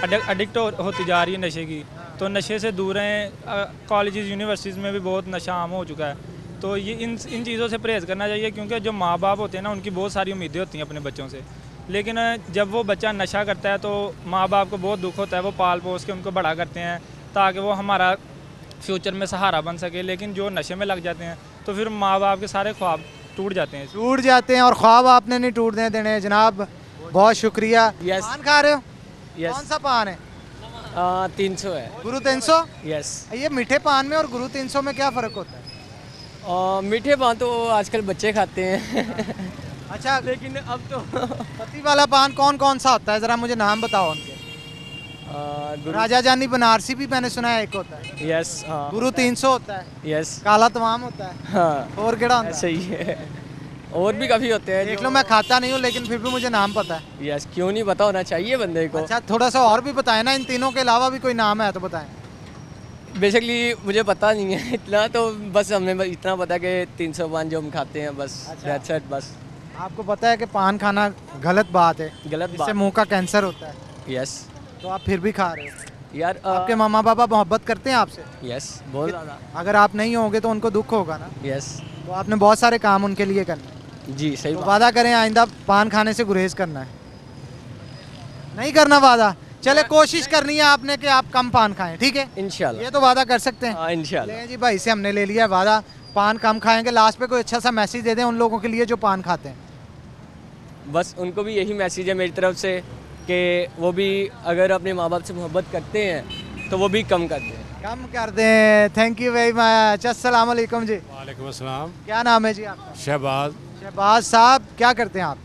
एडिक्ट होती जा रही है नशे की, तो नशे से दूर रहें। कॉलेजेस यूनिवर्सिटीज़ में भी बहुत नशा आम हो चुका है, तो ये इन चीज़ों से परहेज़ करना चाहिए, क्योंकि जो माँ बाप होते हैं ना, उनकी बहुत सारी उम्मीदें होती हैं अपने बच्चों से, लेकिन जब वो बच्चा नशा करता है तो माँ बाप को बहुत दुख होता है, वो पाल पोस के उनको बड़ा करते हैं ताकि वो हमारा फ्यूचर में सहारा बन सके, लेकिन जो नशे में लग जाते हैं तो फिर माँ बाप के सारे ख्वाब टूट जाते हैं। टूट जाते हैं, और ख्वाब आपने नहीं टूटने देने जनाब। बहुत शुक्रिया। Yes. पान खा रहे हो? Yes. कौन सा पान है? 300 है। गुरु 300? यस। ये मीठे पान में और गुरु 300 में क्या फ़र्क होता है? मीठे पान तो आजकल बच्चे खाते हैं अच्छा, लेकिन अब तो पत्ती वाला पान कौन कौन सा होता है, ज़रा मुझे नाम बताओ उनके। राजा जानी बनारसी भी मैंने सुना है एक होता है। यस। गुरु 300 होता है। यस। काला तमाम होता है। हाँ और केड़ा होता है? सही है, और भी काफ़ी होते हैं। देख लो, मैं खाता नहीं हूँ लेकिन फिर भी मुझे नाम पता है। यस, क्यों नहीं पता होना चाहिए बंदे को। अच्छा, थोड़ा सा और भी बताएं ना, इन तीनों के अलावा भी कोई नाम है तो बताएं। बेसिकली मुझे पता नहीं है इतना, तो बस हमें इतना पता है कि 300 पान जो हम खाते हैं, बस दैट्स इट। बस आपको पता है कि पान खाना गलत बात है, गलत इससे बात। मुंह का कैंसर होता है, यस तो आप फिर भी खा रहे हो। यार। आपके मामा पापा मोहब्बत करते हैं आपसे? यस, बहुत ज़्यादा। अगर आप नहीं होंगे तो उनको दुख होगा ना, यस तो आपने बहुत सारे काम उनके लिए करने हैं। जी, सही तो बात। वादा करें आइंदा पान खाने से गुरेज करना है, नहीं करना वादा? चले, कोशिश करनी है आपने कि आप कम पान खाएं, ठीक है? इंशाल्लाह। ये तो वादा कर सकते हैं। हाँ इंशाल्लाह। ले जी, भाई से हमने ले लिया वादा, पान कम खाएंगे। लास्ट पे कोई अच्छा सा मैसेज दे दें उन लोगों के लिए जो पान खाते हैं। बस उनको भी यही मैसेज है मेरी तरफ से कि वो भी अगर अपने माँ बाप से मोहब्बत करते हैं तो वो भी कम कर दें। कम कर दें। Thank you very much. अस्सलाम वालेकुम जी। वालेकुम अस्सलाम। क्या नाम है जी आपका? शहबाज। शहबाज साहब, क्या करते हैं आप?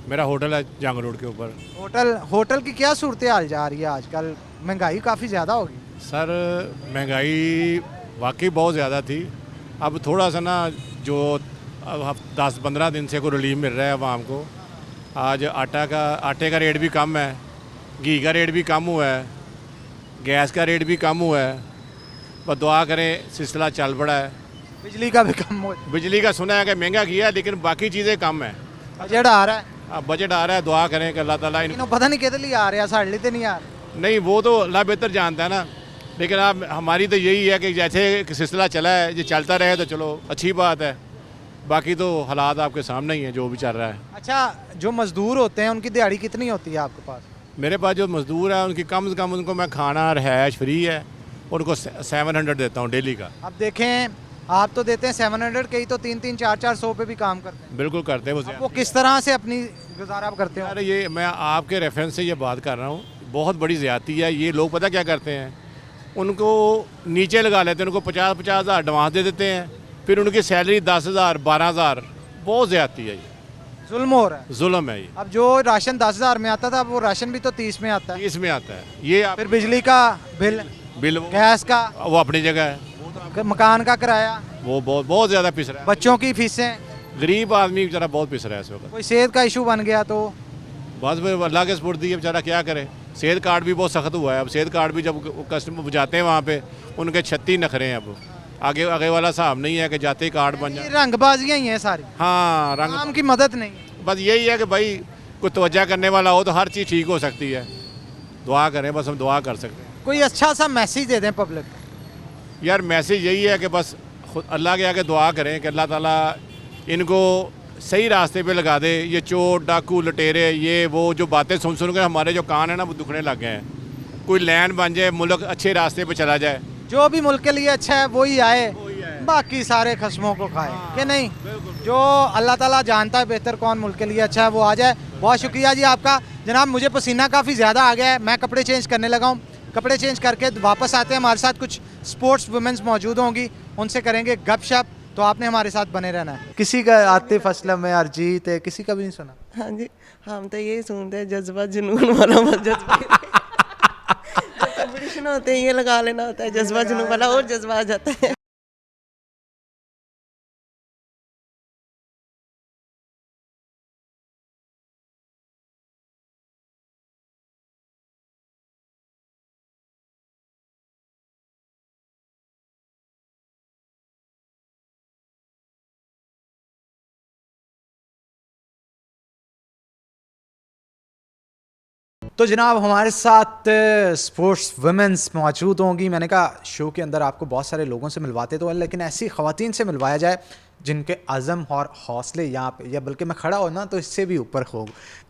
मेरा होटल है जंग रोड के ऊपर। होटल की क्या सूरत हाल जा रही है आजकल? महंगाई काफ़ी ज़्यादा होगी। सर महंगाई वाकई बहुत ज़्यादा थी, अब थोड़ा सा ना जो अब 10-15 दिन से कोई रिलीफ मिल रहा है आवाम को। आज आटे का रेट भी कम है, घी का रेट भी कम हुआ है, गैस का रेट भी कम हुआ है। बस दुआ करें, सिलसिला चल पड़ा है बिजली का भी कम हो, बिजली का सुना है कि महंगा किया है, लेकिन बाकी चीज़ें कम है। बजट आ रहा है, अब बजट आ रहा है, दुआ करें कि अल्लाह ताला इन्हों पता नहीं कितने लिए आ रहे हैं, साढ़े लिए तो नहीं आ रहे। नहीं, वो तो अल्लाह बेहतर जानता है ना, लेकिन अब हमारी तो यही है कि जैसे एक सिलसिला चला है, ये चलता रहे तो चलो अच्छी बात है। बाकी तो हालात आपके सामने ही हैं जो भी चल रहा है। अच्छा, जो मजदूर होते हैं उनकी दिहाड़ी कितनी होती है आपके पास? मेरे पास जो मज़दूर है उनकी कम से कम उनको मैं खाना रहायश फ्री है, उनको 700 देता हूँ डेली का। अब देखें, आप तो देते हैं 700, कई तो 3-3, 4-4 सौ पे भी काम करते हैं। बिल्कुल करते हैं अब वो किस तरह से अपनी गुजारा करते हो? यार ये मैं आपके रेफरेंस से ये बात कर रहा हूँ, बहुत बड़ी ज़्यादती है। ये लोग पता क्या करते हैं, उनको नीचे लगा लेते हैं, उनको 50-50 हज़ार एडवांस दे देते हैं, फिर उनकी सैलरी 10,000 12,000। बहुत ज़्यादती है, ये जुल्म हो रहा है। जुल्म है। ये अब जो राशन 10,000 में आता था, अब वो राशन भी तो 30 में आता है। इसमें आता है ये आप फिर बिजली का बिल, बिल गैस का, वो अपनी जगह है, मकान का किराया, वो बहुत बहुत ज़्यादा पिस रहा है। बच्चों की फीसें, गरीब आदमी बेचारा बहुत पिस रहा है इस वक्त। कोई सेहत का इशू बन गया तो बस फिर अल्लाह के सपुर्द है, बेचारा क्या करे। सेहत कार्ड भी बहुत सख्त हुआ है। अब सेहत कार्ड भी जब कस्टमर जाते हैं वहाँ पे, उनके 36 नखरे हैं। अब आगे आगे वाला हिसाब नहीं है कि जाते ही कार्ड बन ये जाए। रंगबाजियां ही हैं सारी, हाँ, रंग काम की मदद नहीं है। बस यही है कि भाई कोई तवज्जो करने वाला हो तो हर चीज़ ठीक हो सकती है। दुआ करें, बस हम दुआ कर सकते हैं। कोई अच्छा सा मैसेज दे दें पब्लिक को। यार मैसेज यही है कि बस खुद अल्लाह के आगे दुआ करें कि अल्लाह ताला इनको सही रास्ते पे लगा दे। ये चोर डाकू लटेरे ये वो जो बातें सुन सुन कर हमारे जो कान है ना वो दुखने लग गए हैं। कोई लैंड बन जाए, मुल्क अच्छे रास्ते पे चला जाए। जो भी मुल्क के लिए अच्छा है वही आए, बाकी सारे खस्मों को खाए कि नहीं। जो अल्लाह ताला जानता है बेहतर कौन मुल्क के लिए अच्छा है, वो आ जाए। बहुत शुक्रिया जी आपका जनाब। मुझे पसीना काफ़ी ज़्यादा आ गया है, मैं कपड़े चेंज करने लगा हूँ। कपड़े चेंज करके वापस आते हैं, हमारे साथ कुछ स्पोर्ट्स वुमेंस मौजूद होंगी, उनसे करेंगे गपशप। तो आपने हमारे साथ बने रहना है। किसी का आतिफ असलम है, अरिजीत है, किसी का भी नहीं सुना? हाँ जी, हम तो ये सुनते हैं जज्बा जुनून वाला, बस जज्बा कंपटीशन होते हैं, ये लगा लेना होता है जज्बा जुनून वाला, और जज्बा आ जाता है। तो जनाब हमारे साथ स्पोर्ट्स वुमेंस मौजूद होंगी। मैंने कहा शो के अंदर आपको बहुत सारे लोगों से मिलवाते तो हैं, लेकिन ऐसी ख़वातीन से मिलवाया जाए जिनके अज़म और हौसले यहाँ पे, या बल्कि मैं खड़ा हो ना तो इससे भी ऊपर हो।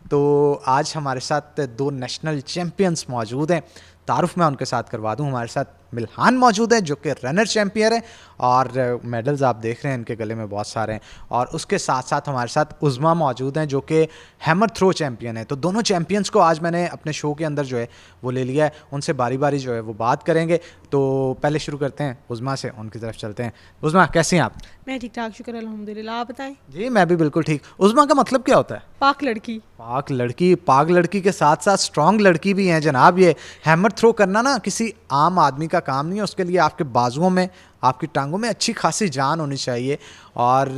तो आज हमारे साथ 2 नेशनल चैम्पियंस मौजूद हैं। तारुफ मैं उनके साथ करवा दूं। हमारे साथ मिल्हान मौजूद है जो कि रनर चैम्पियन है, और मेडल्स आप देख रहे हैं इनके गले में बहुत सारे हैं। और उसके साथ साथ हमारे साथ उज़मा मौजूद हैं जो कि हैमर थ्रो चैम्पियन है। तो दोनों चैम्पियंस को आज मैंने अपने शो के अंदर जो है वो ले लिया है, उनसे बारी बारी जो है वो बात करेंगे। तो पहले शुरू करते हैं उज़मा से, उनकी तरफ चलते हैं। उज़मा कैसी हैं आप? मैं ठीक ठाक, शुक्र अल्हम्दुलिल्लाह। आप बताएं? जी मैं भी बिल्कुल ठीक। उज़मा का मतलब क्या होता है? पाक लड़की। पाक लड़की। पाक लड़की के साथ साथ स्ट्रॉन्ग लड़की भी हैं जनाब। ये हैमर थ्रो करना ना किसी आम आदमी का काम नहीं है, उसके लिए आपके बाजुओं में, आपकी टांगों में अच्छी खासी जान होनी चाहिए। और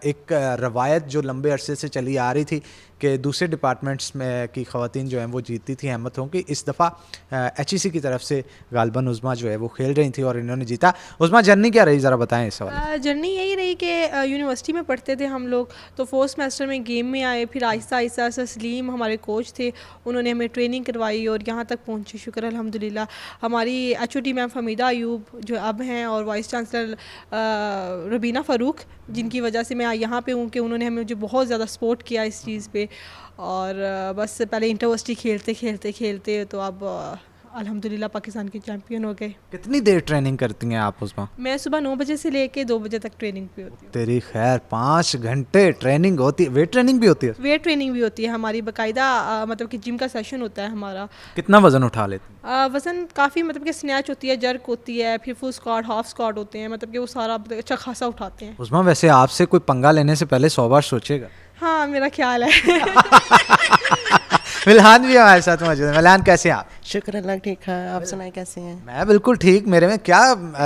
एक रवायत जो लंबे अरसे से चली आ रही थी कि दूसरे डिपार्टमेंट्स में की ख़वातीन जो हैं वो जीतती थी हैमर थ्रो की। इस दफ़ा HEC की तरफ से गालबन उज़मा जो है वो खेल रही थी और इन्होंने जीता। उज़मा जर्नी क्या रही, ज़रा बताएं इस सवाल। जर्नी यही रही कि यूनिवर्सिटी में पढ़ते थे हम लोग, तो 4th सेमेस्टर में गेम में आए, फिर आहिस्ता आहिस्ता सलीम हमारे कोच थे, उन्होंने हमें ट्रेनिंग करवाई और यहाँ तक पहुँचे, शुक्र अल्हम्दुलिल्लाह। हमारी HOD मैम फमीदा अयूब जो अब हैं, और वाइस चांसलर रबीना फ़ारूक, जिनकी वजह से मैं यहाँ पे हूँ कि उन्होंने हमें मुझे बहुत ज़्यादा सपोर्ट किया इस चीज़ पे। और बस पहले इंटरवर्सिटी खेलते तो अब अल्हम्दुलिल्लाह पाकिस्तान के चैम्पियन हो गए। कितनी देर ट्रेनिंग करती हैं आप उज़मा? मैं सुबह 9 बजे से लेके 2 बजे तक ट्रेनिंग पे होती हूँ। तेरी खैर 5 घंटे ट्रेनिंग होती है। वेट ट्रेनिंग भी होती है? वेट ट्रेनिंग भी होती है हमारी बाकायदा, मतलब कि जिम का सेशन होता है हमारा। कितना वज़न उठा लेती हैं? वज़न काफ़ी, मतलब कि स्नैच होती है, जर्क होती है, फिर फुल स्क्वाट, हाफ स्क्वाट होते हैं, मतलब कि वो सारा अच्छा खासा उठाते हैं। उज़मा वैसे आपसे कोई पंगा लेने से पहले 100 बार सोचेगा। हाँ, मेरा ख्याल है। मिल्हान भी हमारे साथ मौजूद है। मिल्हान कैसे हैं आप? शुक्र अल्लाह ठीक है, आप सुनाए कैसे हैं? मैं बिल्कुल ठीक। मेरे में क्या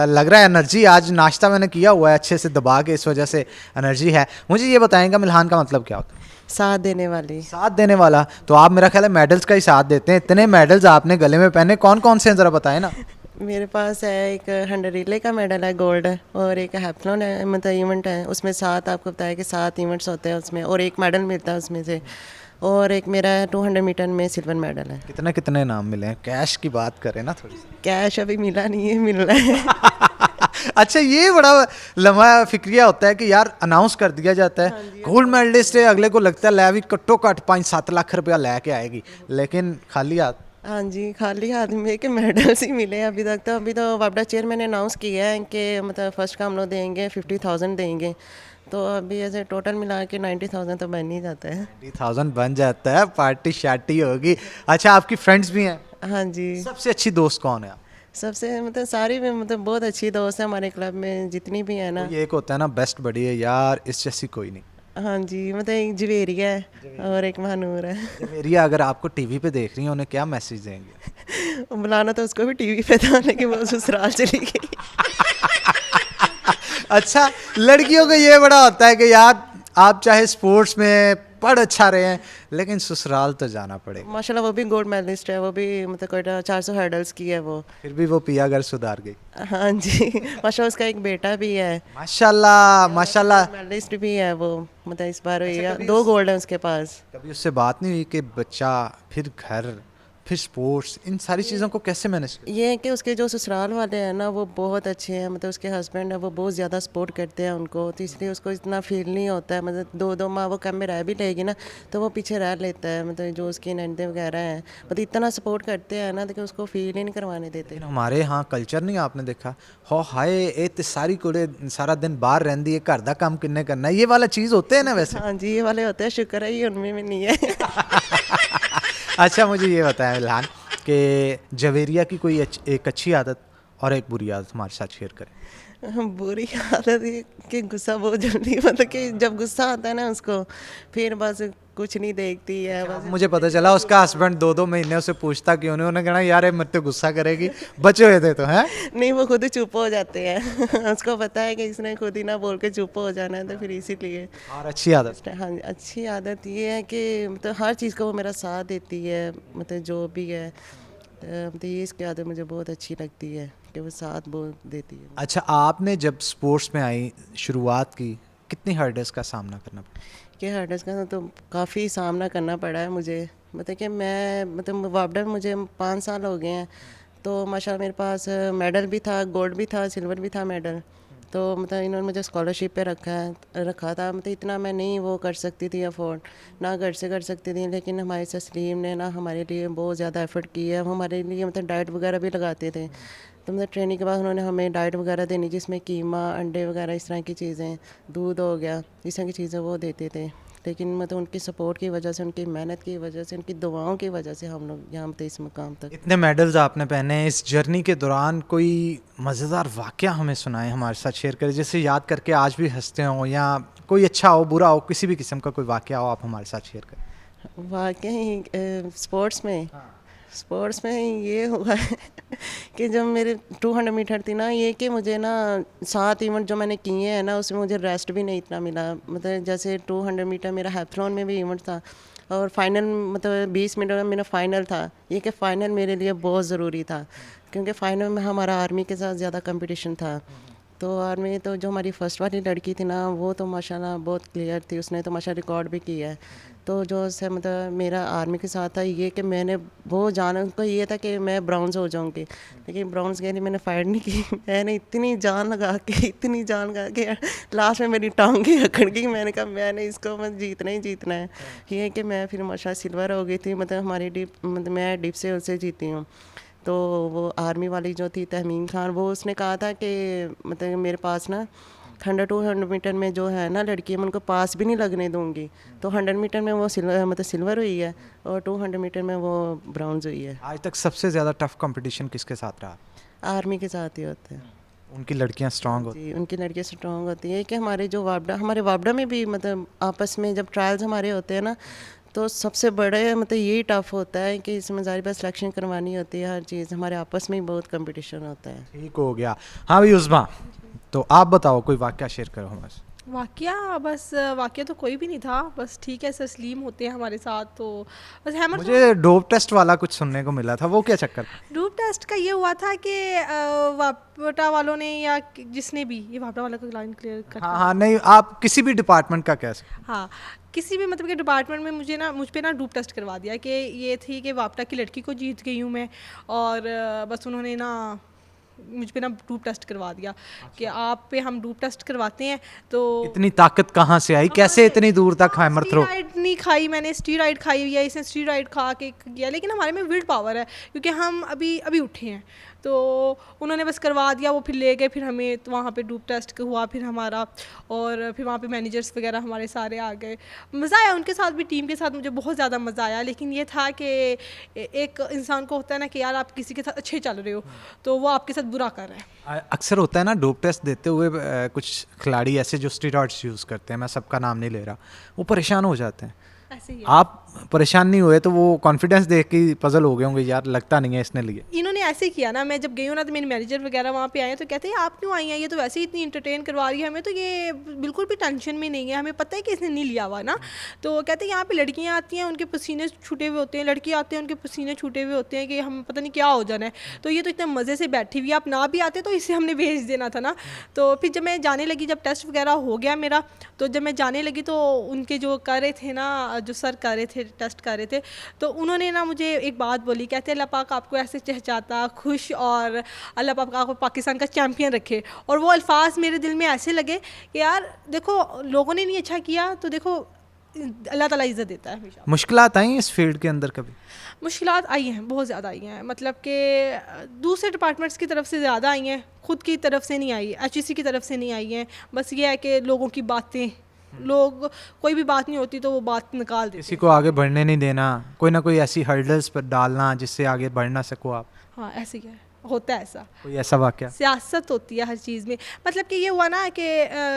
लग रहा है एनर्जी, आज नाश्ता मैंने किया हुआ है अच्छे से दबा के, इस वजह से एनर्जी है। मुझे ये बताएंगे मिल्हान का मतलब क्या होता है? साथ देने वाली। साथ देने वाला। तो आप मेरा ख्याल है मेडल्स का ही साथ देते हैं। इतने मेडल्स आपने गले में पहने, कौन कौन से हैं ज़रा बताएं ना। मेरे पास है एक 100 रिले का मेडल है गोल्ड, और एक हैप्थलॉन है, मतलब इवेंट है उसमें 7, आपको बताया कि 7 इवेंट्स होते हैं उसमें, और एक मेडल मिलता है उसमें से, और एक मेरा 200 मीटर में सिल्वर मेडल है। कितने कितने इनाम मिले हैं? कैश की बात करें ना थोड़ी सी। कैश अभी मिला नहीं है, मिल रहा है। अच्छा, ये बड़ा लम्हा फिक्रिया होता है कि यार अनाउंस कर दिया जाता है गोल्ड मेडलिस्ट है, अगले को लगता है ले भी कट्टो कट 5-7 लाख रुपया लेके आएगी, लेकिन खाली हाथ। हाँ जी, खाली हाथ में के मेडल्स ही मिले हैं अभी तक। तो अभी तो वापडा चेयरमैन ने अनाउंस किया है कि मतलब फर्स्ट का हम लोग देंगे 50,000 देंगे, तो अभी ऐसे टोटल मिला के 90,000 तो बन ही जाता है। 90,000 बन जाता है, पार्टी शार्टी होगी। अच्छा, आपकी फ्रेंड्स भी हैं? हाँ जी, सबसे अच्छी दोस्त कौन है आप? सबसे मतलब सारी में मतलब बहुत अच्छी दोस्त है हमारे क्लब में जितनी भी है ना। ये एक होता है ना बेस्ट बड़ी है यार, इस जैसी कोई नहीं। हाँ जी, मतलब एक जवेरिया है और एक महानूर है। मेरी अगर आपको टीवी पे देख रही हैं, उन्हें क्या मैसेज देंगे? बुलाना तो उसको भी टीवी पे था, लेकिन वो ससुराल चली गई। अच्छा, लड़कियों का ये बड़ा होता है कि यार आप चाहे स्पोर्ट्स में पढ़ अच्छा रहे हैं, लेकिन ससुराल तो जाना पड़ेगा। माशाल्लाह वो भी गोल्ड मेडलिस्ट है, वो भी मतलब कोई 400 हर्डल्स की है वो। फिर भी वो पिया घर सुधार गई। हाँ जी, माशाल्लाह उसका एक बेटा भी है, माशाल्लाह माशाल्लाह। मेडलिस्ट भी है वो, मतलब इस बार हुई है 2 गोल्ड है उसके पास। कभी उससे बात नहीं हुई कि बच्चा फिर घर फिर स्पोर्ट्स, इन सारी चीज़ों को कैसे मैनेज कर? ये है कि उसके जो ससुराल वाले हैं ना वो बहुत अच्छे हैं, मतलब उसके हस्बैंड है वो बहुत ज़्यादा सपोर्ट करते हैं उनको, तो इसलिए उसको इतना फील नहीं होता है। मतलब 2-2 माह वो कम में रह भी लेगी ना तो वो पीछे रह लेता है, मतलब जो उसकी नंदे वगैरह हैं मतलब इतना सपोर्ट करते हैं ना कि उसको फील ही नहीं करवाने देते। लेकिन हमारे यहाँ कल्चर नहीं आपने देखा हो, हाय ये तो सारी कुड़े सारा दिन बाहर रहती है, घर का काम किन्ने करना है, ये वाला चीज़ होते हैं ना वैसे। हाँ जी, ये वाले होते हैं, शुक्र है ये उनमें भी नहीं है। अच्छा, मुझे ये बताएं इल्हान कि जवेरिया की कोई एक अच्छी आदत और एक बुरी आदत हमारे साथ शेयर करें। बुरी आदत है कि गुस्सा बहुत जल्दी, मतलब कि जब गुस्सा आता है ना उसको फिर बस कुछ नहीं देखती है बस। मुझे पता चला उसका हस्बैंड 2-2 महीने उसे पूछता क्यों नहीं, उन्होंने कहना यार ये मत तो गुस्सा करेगी, बचे हुए थे तो हैं। नहीं, वो खुद ही चुप हो जाते हैं। उसको पता है कि इसने खुद ही ना बोल के चुप हो जाना है, तो फिर इसीलिए। और अच्छी आदत? हाँ, अच्छी आदत ये है कि मतलब हर चीज़ का वो मेरा साथ देती है, मतलब जो भी है, तो ये इसकी आदत मुझे बहुत अच्छी लगती है कि वो साथ बहुत देती है। अच्छा, आपने जब स्पोर्ट्स में आई शुरुआत की, कितनी हर्डल्स का सामना करना पड़ा? कि हर्डल्स का तो काफ़ी सामना करना पड़ा है मुझे, मतलब कि मैं मतलब वापडा में मुझे 5 साल हो गए हैं, तो माशाल्लाह मेरे पास मेडल भी था, गोल्ड भी था, सिल्वर भी था मेडल, तो मतलब इन्होंने मुझे स्कॉलरशिप पे रखा था, मतलब इतना मैं नहीं वो कर सकती थी अफोर्ड, ना घर से कर सकती थी, लेकिन हमारे तस्लीम ने ना हमारे लिए बहुत ज़्यादा एफर्ट किया है, हमारे लिए मतलब डाइट वगैरह भी लगाते थे, तो मतलब ट्रेनिंग के बाद उन्होंने हमें डाइट वगैरह देनी जिसमें कीमा, अंडे वगैरह इस तरह की चीज़ें, दूध हो गया, इस तरह की चीज़ें वो देते थे। लेकिन मतलब उनकी सपोर्ट की वजह से, उनकी मेहनत की वजह से, उनकी दुआओं की वजह से हम लोग यहाँ पे इस मुकाम तक। इतने मेडल्स आपने पहने, इस जर्नी के दौरान कोई मज़ेदार वाक़या हमें सुनाए, हमारे साथ शेयर करें, जिसे याद करके आज भी हंसते हो, या कोई अच्छा हो बुरा हो, किसी भी किस्म का कोई वाक़या हो, आप हमारे साथ शेयर करें। वाकई स्पोर्ट्स में स्पोर्ट्स में ये हुआ है कि जब मेरे 200 मीटर थी ना, ये कि मुझे ना 7 इवेंट जो मैंने किए हैं ना उसमें मुझे रेस्ट भी नहीं इतना मिला, मतलब जैसे 200 मीटर मेरा हैप्थलॉन में भी इवेंट था और फाइनल मतलब 20 मिनट में मेरा फाइनल था। ये कि फ़ाइनल मेरे लिए बहुत ज़रूरी था क्योंकि फ़ाइनल में हमारा आर्मी के साथ ज़्यादा कंपटीशन था, तो आर्मी तो जो हमारी फ़र्स्ट वाली लड़की थी ना वो तो माशाल्लाह बहुत क्लियर थी, उसने तो माशाल्लाह रिकॉर्ड भी किया है, तो जो से मतलब मेरा आर्मी के साथ था ये कि मैंने वो जाना उनको ये था कि मैं ब्राउन्स हो जाऊंगी, लेकिन ब्राउन्स के लिए मैंने फाइट नहीं की। मैंने इतनी जान लगा के लास्ट में मेरी टांगें अकड़ गई, मैंने कहा मैंने इसको मतलब जीतना ही जीतना है। ये कि मैं फिर माशाल्लाह सिल्वर हो गई थी, मतलब हमारी मतलब मैं डिप से उससे जीती हूँ। तो वो आर्मी वाली जो थी तहमीम खान, वो उसने कहा था कि मतलब मेरे पास ना 100-200 मीटर में जो है ना लड़की, मैं उनको पास भी नहीं लगने दूंगी, तो 100 मीटर में वो सिल्वर हुई है और 200 मीटर में वो ब्राउन्ज हुई है। आज तक सबसे ज़्यादा टफ कंपटीशन किसके साथ रहा? आर्मी के साथ ही होते हैं। उनकी लड़कियां स्ट्रांग होती जी, उनकी लड़कियाँ स्ट्रॉन्ग होती है कि हमारे वापडा में भी मतलब आपस में जब ट्रायल्स हमारे होते हैं ना, तो सबसे बड़े मतलब यही टफ होता है कि इसमें ज़ाहिर बात सिलेक्शन करवानी होती है, हर चीज़ हमारे आपस में ही बहुत कंपटीशन होता है। ठीक हो गया। हाँ भाई उस्मा, तो आप बताओ कोई वाक़या शेयर करो हमारे। वाकया बस वाकया तो कोई भी नहीं था, बस ठीक है तस्लीम होते हैं हमारे साथ, तो बस हैमर मुझे डोप टेस्ट वाला कुछ सुनने को मिला था, वो क्या चक्कर था? ग्रुप टेस्ट का ये हुआ था कि वापटा वालों ने या जिसने भी ये वापटा वाला का लाइन क्लियर कर हाँ हाँ, नहीं आप किसी भी डिपार्टमेंट का कैसे? हाँ किसी भी मतलब के डिपार्टमेंट में मुझ पे ना ग्रुप टेस्ट करवा दिया कि ये थी कि वापटा की लड़की को जीत गई हूँ मैं, और बस उन्होंने ना मुझ पे ना ग्रुप टेस्ट करवा दिया कि आप पे हम ग्रुप टेस्ट करवाते हैं। तो इतनी ताकत कहाँ से आई, कैसे इतनी दूर तक हैमर थ्रो? स्टीरॉइड नहीं खाई मैंने, स्टीरॉइड खाई हुई है, इसने स्टीरॉइड खा के किया, लेकिन हमारे में विल पावर है क्योंकि हम अभी अभी उठे हैं, तो उन्होंने बस करवा दिया। वो फिर ले गए, फिर हमें तो वहाँ पे ग्रुप टेस्ट हुआ फिर हमारा, और फिर वहाँ पे मैनेजर्स वगैरह हमारे सारे आ गए। मज़ा आया उनके साथ भी, टीम के साथ मुझे बहुत ज़्यादा मज़ा आया, लेकिन ये था कि एक इंसान को होता है ना कि यार आप किसी के साथ अच्छे चल रहे हो तो वो आपके साथ बुरा कर रहा है। अक्सर होता है ना डोप टेस्ट देते हुए कुछ खिलाड़ी ऐसे जो स्टेरॉइड्स यूज़ करते हैं, मैं सबका नाम नहीं ले रहा, वो परेशान हो जाते हैं। ऐसे ही है। आप परेशान नहीं हुए तो वो कॉन्फिडेंस देख के पजल हो गए होंगे, यार लगता नहीं है इसने लिए। इन्होंने ऐसे किया ना, मैं जब गई हूँ ना तो मेरे मैनेजर वगैरह वहाँ पे आए तो कहते हैं आप क्यों आई हैं, ये तो वैसे ही इतनी इंटरटेन करवा रही है हमें, तो ये बिल्कुल भी टेंशन में नहीं है, हमें पता है कि इसने नहीं लिया हुआ ना। तो कहते हैं यहाँ पे लड़कियाँ आती हैं उनके पसीने छूटे हुए होते हैं, लड़के आते हैं उनके पसीने छूटे हुए होते हैं कि हम पता नहीं क्या हो जाना है, तो ये तो इतने मज़े से बैठी हुई, आप ना भी आते तो इसे हमने भेज देना था ना। तो फिर जब मैं जाने लगी, जब टेस्ट वगैरह हो गया मेरा, तो जब मैं जाने लगी तो उनके जो कर रहे थे ना, जो सर कर रहे थे टेस्ट कर रहे थे, तो उन्होंने ना मुझे एक बात बोली, कहते हैं अल्लाह पाक आपको ऐसे चहचाता खुश और अल्लाह पाक आपको पाकिस्तान का चैम्पियन रखे। और वो अल्फाज मेरे दिल में ऐसे लगे कि यार देखो लोगों ने नहीं अच्छा किया तो देखो अल्लाह ताला इज़्ज़त देता है हमेशा। मुश्किलात आई इस फील्ड के अंदर कभी? मुश्किलात आई हैं, बहुत ज़्यादा आई हैं, मतलब कि दूसरे डिपार्टमेंट्स की तरफ से ज़्यादा आई हैं, खुद की तरफ से नहीं आई, HEC की तरफ से नहीं आई हैं। बस ये है कि लोगों की बातें, लोग कोई भी बात नहीं होती तो वो बात निकाल देते किसी को आगे बढ़ने नहीं देना, कोई ना कोई ऐसी हर्डल्स पर डालना जिससे आगे बढ़ ना सको आप, हाँ ऐसे ही है, होता है ऐसा। कोई ऐसा वाकया? सियासत होती है हर चीज़ में, मतलब कि ये हुआ ना कि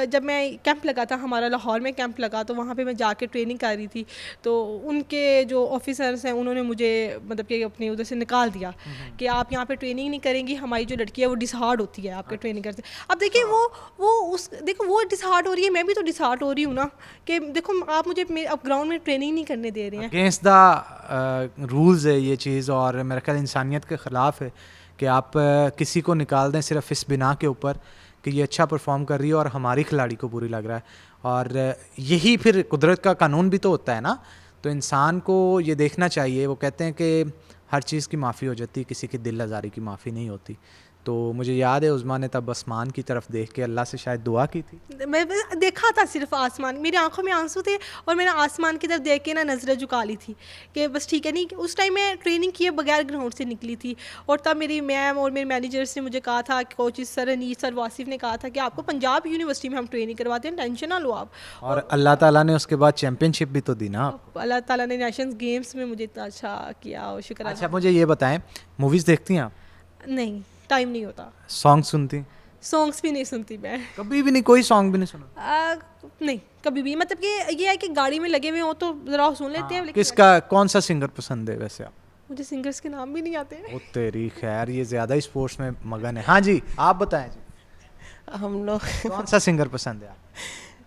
जब मैं कैंप लगा था, हमारा लाहौर में कैंप लगा, तो वहाँ पे मैं जाके ट्रेनिंग कर रही थी, तो उनके जो ऑफिसर्स हैं उन्होंने मुझे मतलब कि अपने उधर से निकाल दिया कि आप यहाँ पे ट्रेनिंग नहीं करेंगी, हमारी जो लड़की है वो डिसहार्ड होती है आपके ट्रेनिंग करते। अब देखिए वो डिसहार्ड हो रही है, मैं भी तो डिसहार्ड हो रही हूँ ना, कि देखो आप मुझे अब ग्राउंड में ट्रेनिंग नहीं करने दे रहे हैं। अगेंस्ट द रूल्स है ये चीज़, और मेरे ख्याल इंसानियत के ख़िलाफ़ है कि आप किसी को निकाल दें सिर्फ इस बिना के ऊपर कि ये अच्छा परफॉर्म कर रही है और हमारी खिलाड़ी को बुरी लग रहा है। और यही फिर कुदरत का कानून भी तो होता है ना, तो इंसान को ये देखना चाहिए। वो कहते हैं कि हर चीज़ की माफ़ी हो जाती है, किसी की दिल आज़ारी की माफ़ी नहीं होती। तो मुझे याद है उस्मा ने तब आसमान की तरफ देख के अल्लाह से शायद दुआ की थी। मैं देखा था सिर्फ आसमान, मेरी आंखों में आंसू थे और मैंने आसमान की तरफ देख के ना नज़रें झुका ली थी कि बस ठीक है। नहीं, उस टाइम मैं ट्रेनिंग किए बगैर ग्राउंड से निकली थी, और तब मेरी मैम और मेरे मैनेजर्स ने मुझे कहा था, coaches sir Anees sir Wasif ने कहा था कि आपको पंजाब यूनिवर्सिटी में हम ट्रेनिंग करवाते हैं, टेंशन ना लो आप। और अल्लाह ताला ने उसके बाद चैम्पियनशिप भी तो दी ना आपको। अल्लाह ताला ने नेशंस गेम्स में मुझे इतना अच्छा किया, और शुक्र। अच्छा मुझे ये बताएं, मूवीज़ देखती हैं आप? नहीं, टाइम नहीं होता। सॉन्ग सुनती? सॉन्ग्स भी नहीं सुनती मैं, कभी भी नहीं, कोई सॉन्ग भी नहीं सुना? नहीं कभी भी, मतलब कि ये है कि गाड़ी में लगे हुए हो तो ज़रा सुन लेते हैं, लेकिन किसका कौन सा सिंगर पसंद है वैसे आप? मुझे सिंगर्स के नाम भी नहीं आते। ओ तेरी खैर, ये ज़्यादा ही स्पोर्ट्स में मगन है। हाँ जी, आप बताएं जी, हम लोग कौन सा सिंगर पसंद है आप?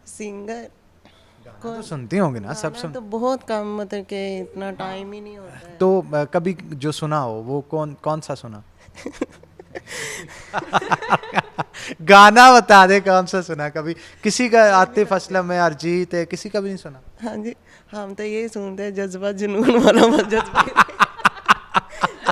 सिंगर गाना तो सुनती होंगी ना, सब सुन। तो बहुत कम, मतलब कि इतना टाइम ही नहीं होता है। तो कभी जो सुना हो वो कौन सा सुना? गाना बता दे कौन सा सुना कभी? किसी का आतिफ असलम है, अरिजीत है, किसी का भी नहीं सुना? हाँ जी, हम तो यही सुनते हैं जज्बा जुनून वाला, बस जज्बा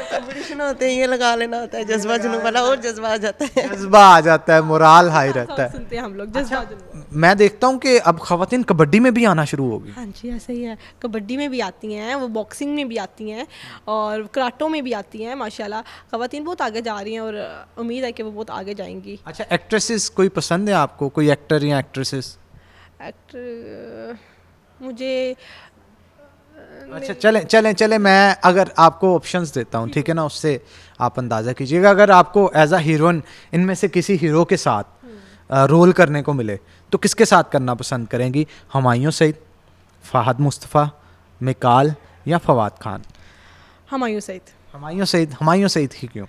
कंपटीशन होते हैं, ये लगा लेना होता है जज्बा जुनून वाला, और जज्बा आ जाता है, जज्बा आ जाता है, मोराल हाई रहता है। सुनते हैं हम लोग जज्बा जुनून। मैं देखता हूँ कि अब ख़वातीन कबड्डी में भी आना शुरू होगी। हाँ जी, ऐसा ही है, कबड्डी में भी आती हैं, वो बॉक्सिंग में भी आती हैं, और कराटो में भी आती हैं। माशाल्लाह ख़वातीन बहुत आगे जा रही हैं, और उम्मीद है कि वो बहुत आगे जाएंगी। अच्छा, एक्ट्रेसेस कोई पसंद है आपको, कोई एक्टर या एक्ट्रेसेस? एक्टर मुझे अच्छा चलें, मैं अगर आपको ऑप्शंस देता हूँ, ठीक है ना, उससे आप अंदाज़ा कीजिएगा। अगर आपको एज अ हीरोइन इनमें से किसी हीरो के साथ रोल करने को मिले तो किसके साथ करना पसंद करेंगी? हुमायूं सईद, फ़हद मुस्तफ़ा, मिकाल या फवाद खान? हुमायूं सईद। हुमायूं सईद ही क्यों?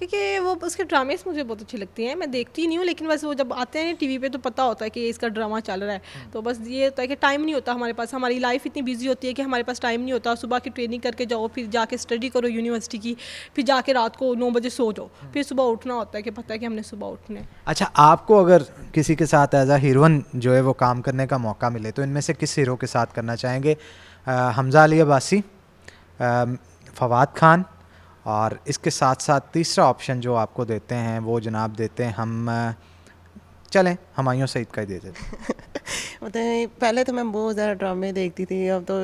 क्योंकि वो उसके ड्रामेस मुझे बहुत अच्छे लगते हैं, मैं देखती ही नहीं हूँ, लेकिन बस वो जब आते हैं टीवी पे तो पता होता है कि इसका ड्रामा चल रहा है। तो बस ये होता है कि टाइम नहीं होता हमारे पास, हमारी लाइफ इतनी बिजी होती है कि हमारे पास टाइम नहीं होता। सुबह की ट्रेनिंग करके जाओ, फिर जाके स्टडी करो यूनिवर्सिटी की, फिर जाके रात को 9 बजे सो जाओ, फिर सुबह उठना होता है कि पता है कि हमने सुबह उठना है। अच्छा, आपको अगर किसी के साथ एज अ हीरोइन जो है वो काम करने का मौका मिले तो इनमें से किस हीरो के साथ करना चाहेंगे? हमजा अली अब्बासी, फवाद खान, और इसके साथ साथ तीसरा ऑप्शन जो आपको देते हैं वो जनाब देते हैं हम चलें हुमायूं सईद का ही दे देते हैं। मतलब पहले तो मैं बहुत ज़्यादा ड्रामे देखती थी, अब तो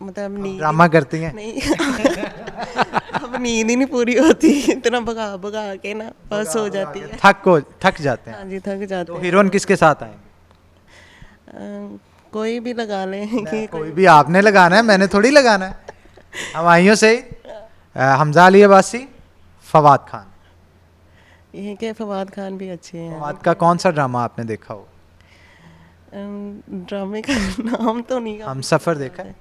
मतलब नींद ड्रामा करती हैं? नहीं अब नींद ही नहीं पूरी होती, इतना भगा भगा के ना बस हो जाती है। थक जाते हैं। हाँ जी, थक जाते तो हैं। हीरोइन किसके साथ आएंगे? कोई भी लगा लें कि कोई भी आपने लगाना है, मैंने थोड़ी लगाना है। हुमायूं सईद, हमजा अली अब्बासी, फवाद खान। ये कि फवाद खान भी अच्छे हैं। फवाद का कौन सा ड्रामा आपने देखा हो? ड्रामे का नाम तो नहीं, हम सफ़र देखा है?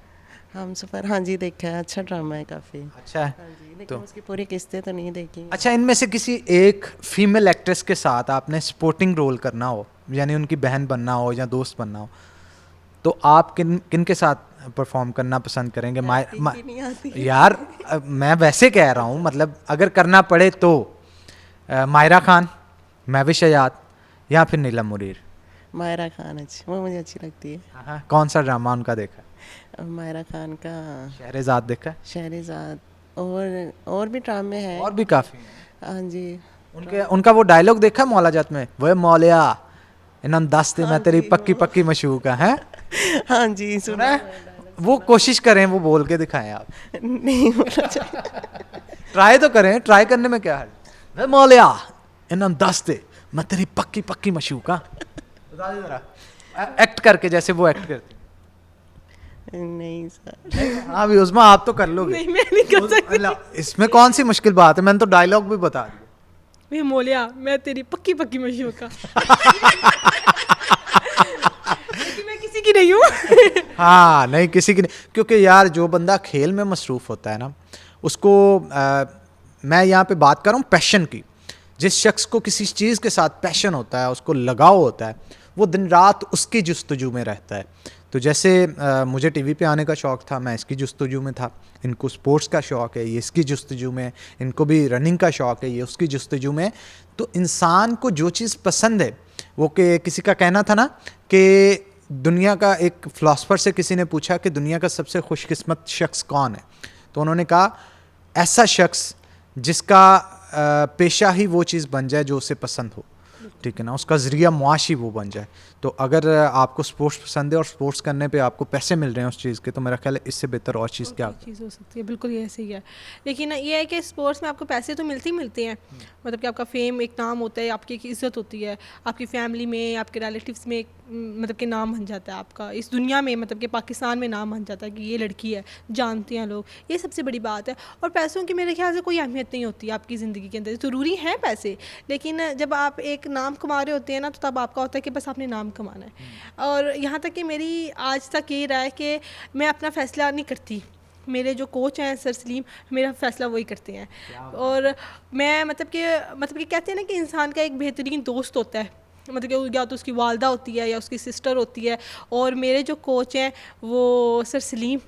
हम सफ़र हाँ जी देखा है, अच्छा ड्रामा है काफ़ी। अच्छा है। हाँ जी, लेकिन उसकी पूरी किस्तें तो नहीं देखी। अच्छा, इनमें से किसी एक फीमेल एक्ट्रेस के साथ आपने सपोर्टिंग रोल करना हो, यानी उनकी बहन बनना हो या दोस्त बनना हो, तो आप किन के साथ परफॉर्म करना पसंद करेंगे? नहीं आती। यार मैं वैसे कह रहा हूँ, मतलब अगर करना पड़े तो मायरा खान, महविश हयात या फिर नीलम मुनीर? मायरा खान अच्छी, वो मुझे अच्छी लगती है। हाँ, कौन सा ड्रामा उनका देखा? मायरा खान का शहरेज़ाद देखा? शहरेज़ाद, और भी ड्रामे हैं। और भी काफ़ी हैं। हाँ जी। उनका वो डायलॉग देखा मौला जत में, वो मौलिया इन्होंने दस दे मैं तेरी पक्की पक्की मशूक है? हाँ जी, सुना है? वो कोशिश करें, वो बोल के दिखाएं आप। नहीं बोला चाहिए। ट्राई तो करें, ट्राई करने में क्या है? वे मौलिया इन्होंने दस दे मैं तेरी पक्की पक्की मशूक हाँ। बता दे जरा, एक्ट करके जैसे वो एक्ट करती। नहीं सर। हाँ भी उस्मा, आप तो कर लोगे। नहीं, मैं नहीं कर सकती। इसमें कौन सी मुश्किल बात है, मैंने तो डायलॉग भी बता दिया। वे मोलिया मैं तेरी पक्की पक्की मशहूर का लेकिन मैं किसी की नहीं हूँ। हाँ नहीं, किसी की नहीं, क्योंकि यार जो बंदा खेल में मसरूफ़ होता है ना, उसको मैं यहाँ पे बात कर रहा हूँ पैशन की। जिस शख्स को किसी चीज़ के साथ पैशन होता है, उसको लगाव होता है, वो दिन रात उसकी जुस्तजू में रहता है। तो जैसे मुझे टीवी पे आने का शौक़ था, मैं इसकी जुस्तजू में था। इनको स्पोर्ट्स का शौक़ है, ये इसकी जुस्तजू में। इनको भी रनिंग का शौक़ है, ये उसकी जुस्तजू में। तो इंसान को जो चीज़ पसंद है वो, कि किसी का कहना था ना कि दुनिया का, एक फ़िलासफ़र से किसी ने पूछा कि दुनिया का सबसे खुशकिस्मत शख्स कौन है, तो उन्होंने कहा ऐसा शख्स जिसका पेशा ही वो चीज़ बन जाए जो उसे पसंद हो, ठीक है ना, उसका ज़रिया मुआशी वो बन जाए। तो अगर आपको स्पोर्ट्स पसंद है और स्पोर्ट्स करने पे आपको पैसे मिल रहे हैं उस चीज़ के, तो मेरा ख्याल है इससे बेहतर और चीज़ क्या चीज़ हो सकती है। बिल्कुल ये सही है, लेकिन ये है कि स्पोर्ट्स में आपको पैसे तो मिलते ही मिलते हैं, मतलब कि आपका फेम, एक नाम होता है, आपकी एक इज़्ज़त होती है, आपकी फैमिली में, आपके रिलेटिव्स में, मतलब कि नाम बन जाता है आपका इस दुनिया में, मतलब कि पाकिस्तान में नाम बन जाता है कि ये लड़की है, जानते हैं लोग। ये सबसे बड़ी बात है। और पैसों की मेरे ख्याल से कोई अहमियत नहीं होती आपकी ज़िंदगी के अंदर। ज़रूरी है पैसे, लेकिन जब आप एक नाम कमा रहे होते हैं ना, तो तब आपका होता है कि बस आपने नाम कमाना है। और यहाँ तक कि मेरी आज तक ये रहा है कि मैं अपना फ़ैसला नहीं करती, मेरे जो कोच हैं सर सलीम, मेरा फ़ैसला वही करते हैं। और मैं मतलब कि कहते हैं ना कि इंसान का एक बेहतरीन दोस्त होता है, मतलब कि या तो उसकी वालदा होती है या उसकी सिस्टर होती है। और मेरे जो कोच हैं वो सर सलीम,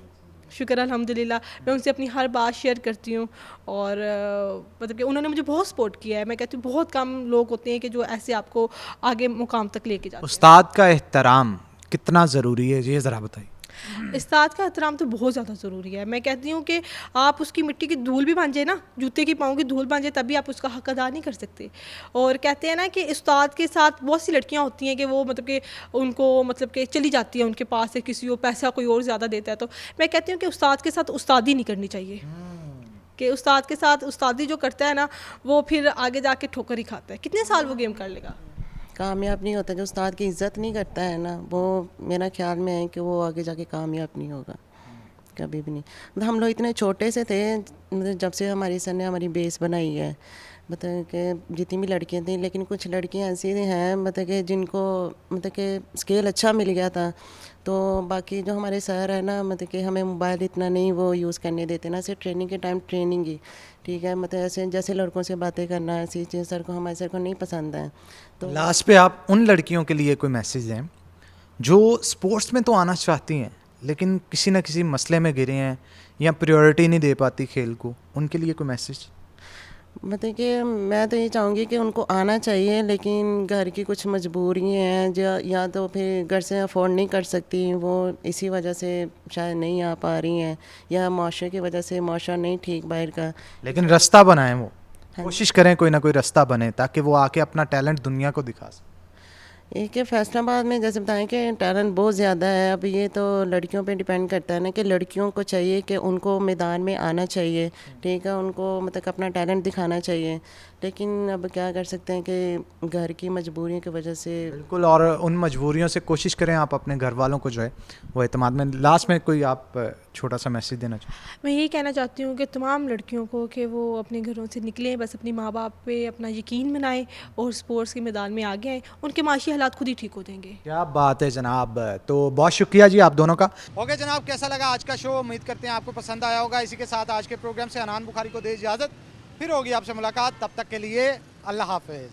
शुक्र अल्हम्दुलिल्लाह, मैं उनसे अपनी हर बात शेयर करती हूँ। और मतलब कि उन्होंने मुझे बहुत सपोर्ट किया है। मैं कहती हूँ बहुत कम लोग होते हैं कि जो ऐसे आपको आगे मुकाम तक लेके जाते हैं। उस्ताद का एहतराम कितना ज़रूरी है, ये ज़रा बताइए। उस्ताद का एहतराम तो बहुत ज़्यादा ज़रूरी है। मैं कहती हूँ कि आप उसकी मिट्टी की धूल भी बन जाए ना, जूते की पाँव की धूल बन जाए, तभी आप उसका हक अदा नहीं कर सकते। और कहते हैं ना कि उस्ताद के साथ बहुत सी लड़कियाँ होती हैं कि वो मतलब कि उनको मतलब कि चली जाती है उनके पास से, किसी को पैसा कोई और ज़्यादा देता है। तो मैं कहती हूँ कि उस्ताद के साथ उस्तादी नहीं करनी चाहिए, कि उस्ताद के साथ उस्तादी जो करता है ना, वो फिर आगे जाके ठोकर ही खाता है। कितने साल वो गेम कर लेगा, कामयाब नहीं होता। जो उस्ताद की इज़्ज़त नहीं करता है ना, वो मेरा ख्याल में है कि वो आगे जाके कामयाब नहीं होगा कभी भी नहीं। मतलब हम लोग इतने छोटे से थे, मतलब जब से हमारी सर ने हमारी बेस बनाई है, मतलब कि जितनी भी लड़कियां थी, लेकिन कुछ लड़कियां ऐसी हैं मतलब कि जिनको मतलब कि स्केल अच्छा मिल गया था। तो बाकी जो हमारे सर है ना, मतलब कि हमें मोबाइल इतना नहीं वो यूज़ करने देते ना, सिर्फ ट्रेनिंग के टाइम ट्रेनिंग ही, ठीक है, मतलब ऐसे जैसे लड़कों से बातें करना, ऐसी चीज़ सर को हमारे सर को नहीं पसंद है। तो लास्ट पे आप उन लड़कियों के लिए कोई मैसेज दें जो स्पोर्ट्स में तो आना चाहती हैं लेकिन किसी न किसी मसले में घिरे हैं या प्रायोरिटी नहीं दे पाती खेल को, उनके लिए कोई मैसेज? मतलब कि मैं तो ये चाहूँगी कि उनको आना चाहिए, लेकिन घर की कुछ मजबूरी हैं जो, या तो फिर घर से अफोर्ड नहीं कर सकती वो, इसी वजह से शायद नहीं आ पा रही हैं, या माशरे की वजह से माशरा नहीं ठीक बाहर का। लेकिन रास्ता बनाएं वो, कोशिश करें कोई ना कोई रास्ता बने ताकि वो आके अपना टैलेंट दुनिया को दिखा सके। एक है फैसलाबाद में जैसे बताएं कि टैलेंट बहुत ज़्यादा है। अब ये तो लड़कियों पे डिपेंड करता है ना कि लड़कियों को चाहिए कि उनको मैदान में आना चाहिए, ठीक है, उनको मतलब अपना टैलेंट दिखाना चाहिए, लेकिन अब क्या कर सकते हैं कि घर की मजबूरियों की वजह से। बिल्कुल, और उन मजबूरियों से कोशिश करें आप अपने घर वालों को जो है वो एतमाद में। लास्ट में कोई आप छोटा सा मैसेज देना चाहें? मैं यही कहना चाहती हूँ कि तमाम लड़कियों को कि वो अपने घरों से निकलें, बस अपनी माँ बाप पे अपना यकीन बनाएं और स्पोर्ट्स के मैदान में आगे आएँ, उनके माशी हालात खुद ही ठीक हो जाएंगे। क्या बात है जनाब, तो बहुत शुक्रिया जी आप दोनों का। ओके जनाब, कैसा लगा आज का शो? उम्मीद करते हैं आपको पसंद आया होगा। इसी के साथ आज के प्रोग्राम से हनान बुखारी को दे इजाज़त, फिर होगी आपसे मुलाकात, तब तक के लिए अल्लाह हाफिज़।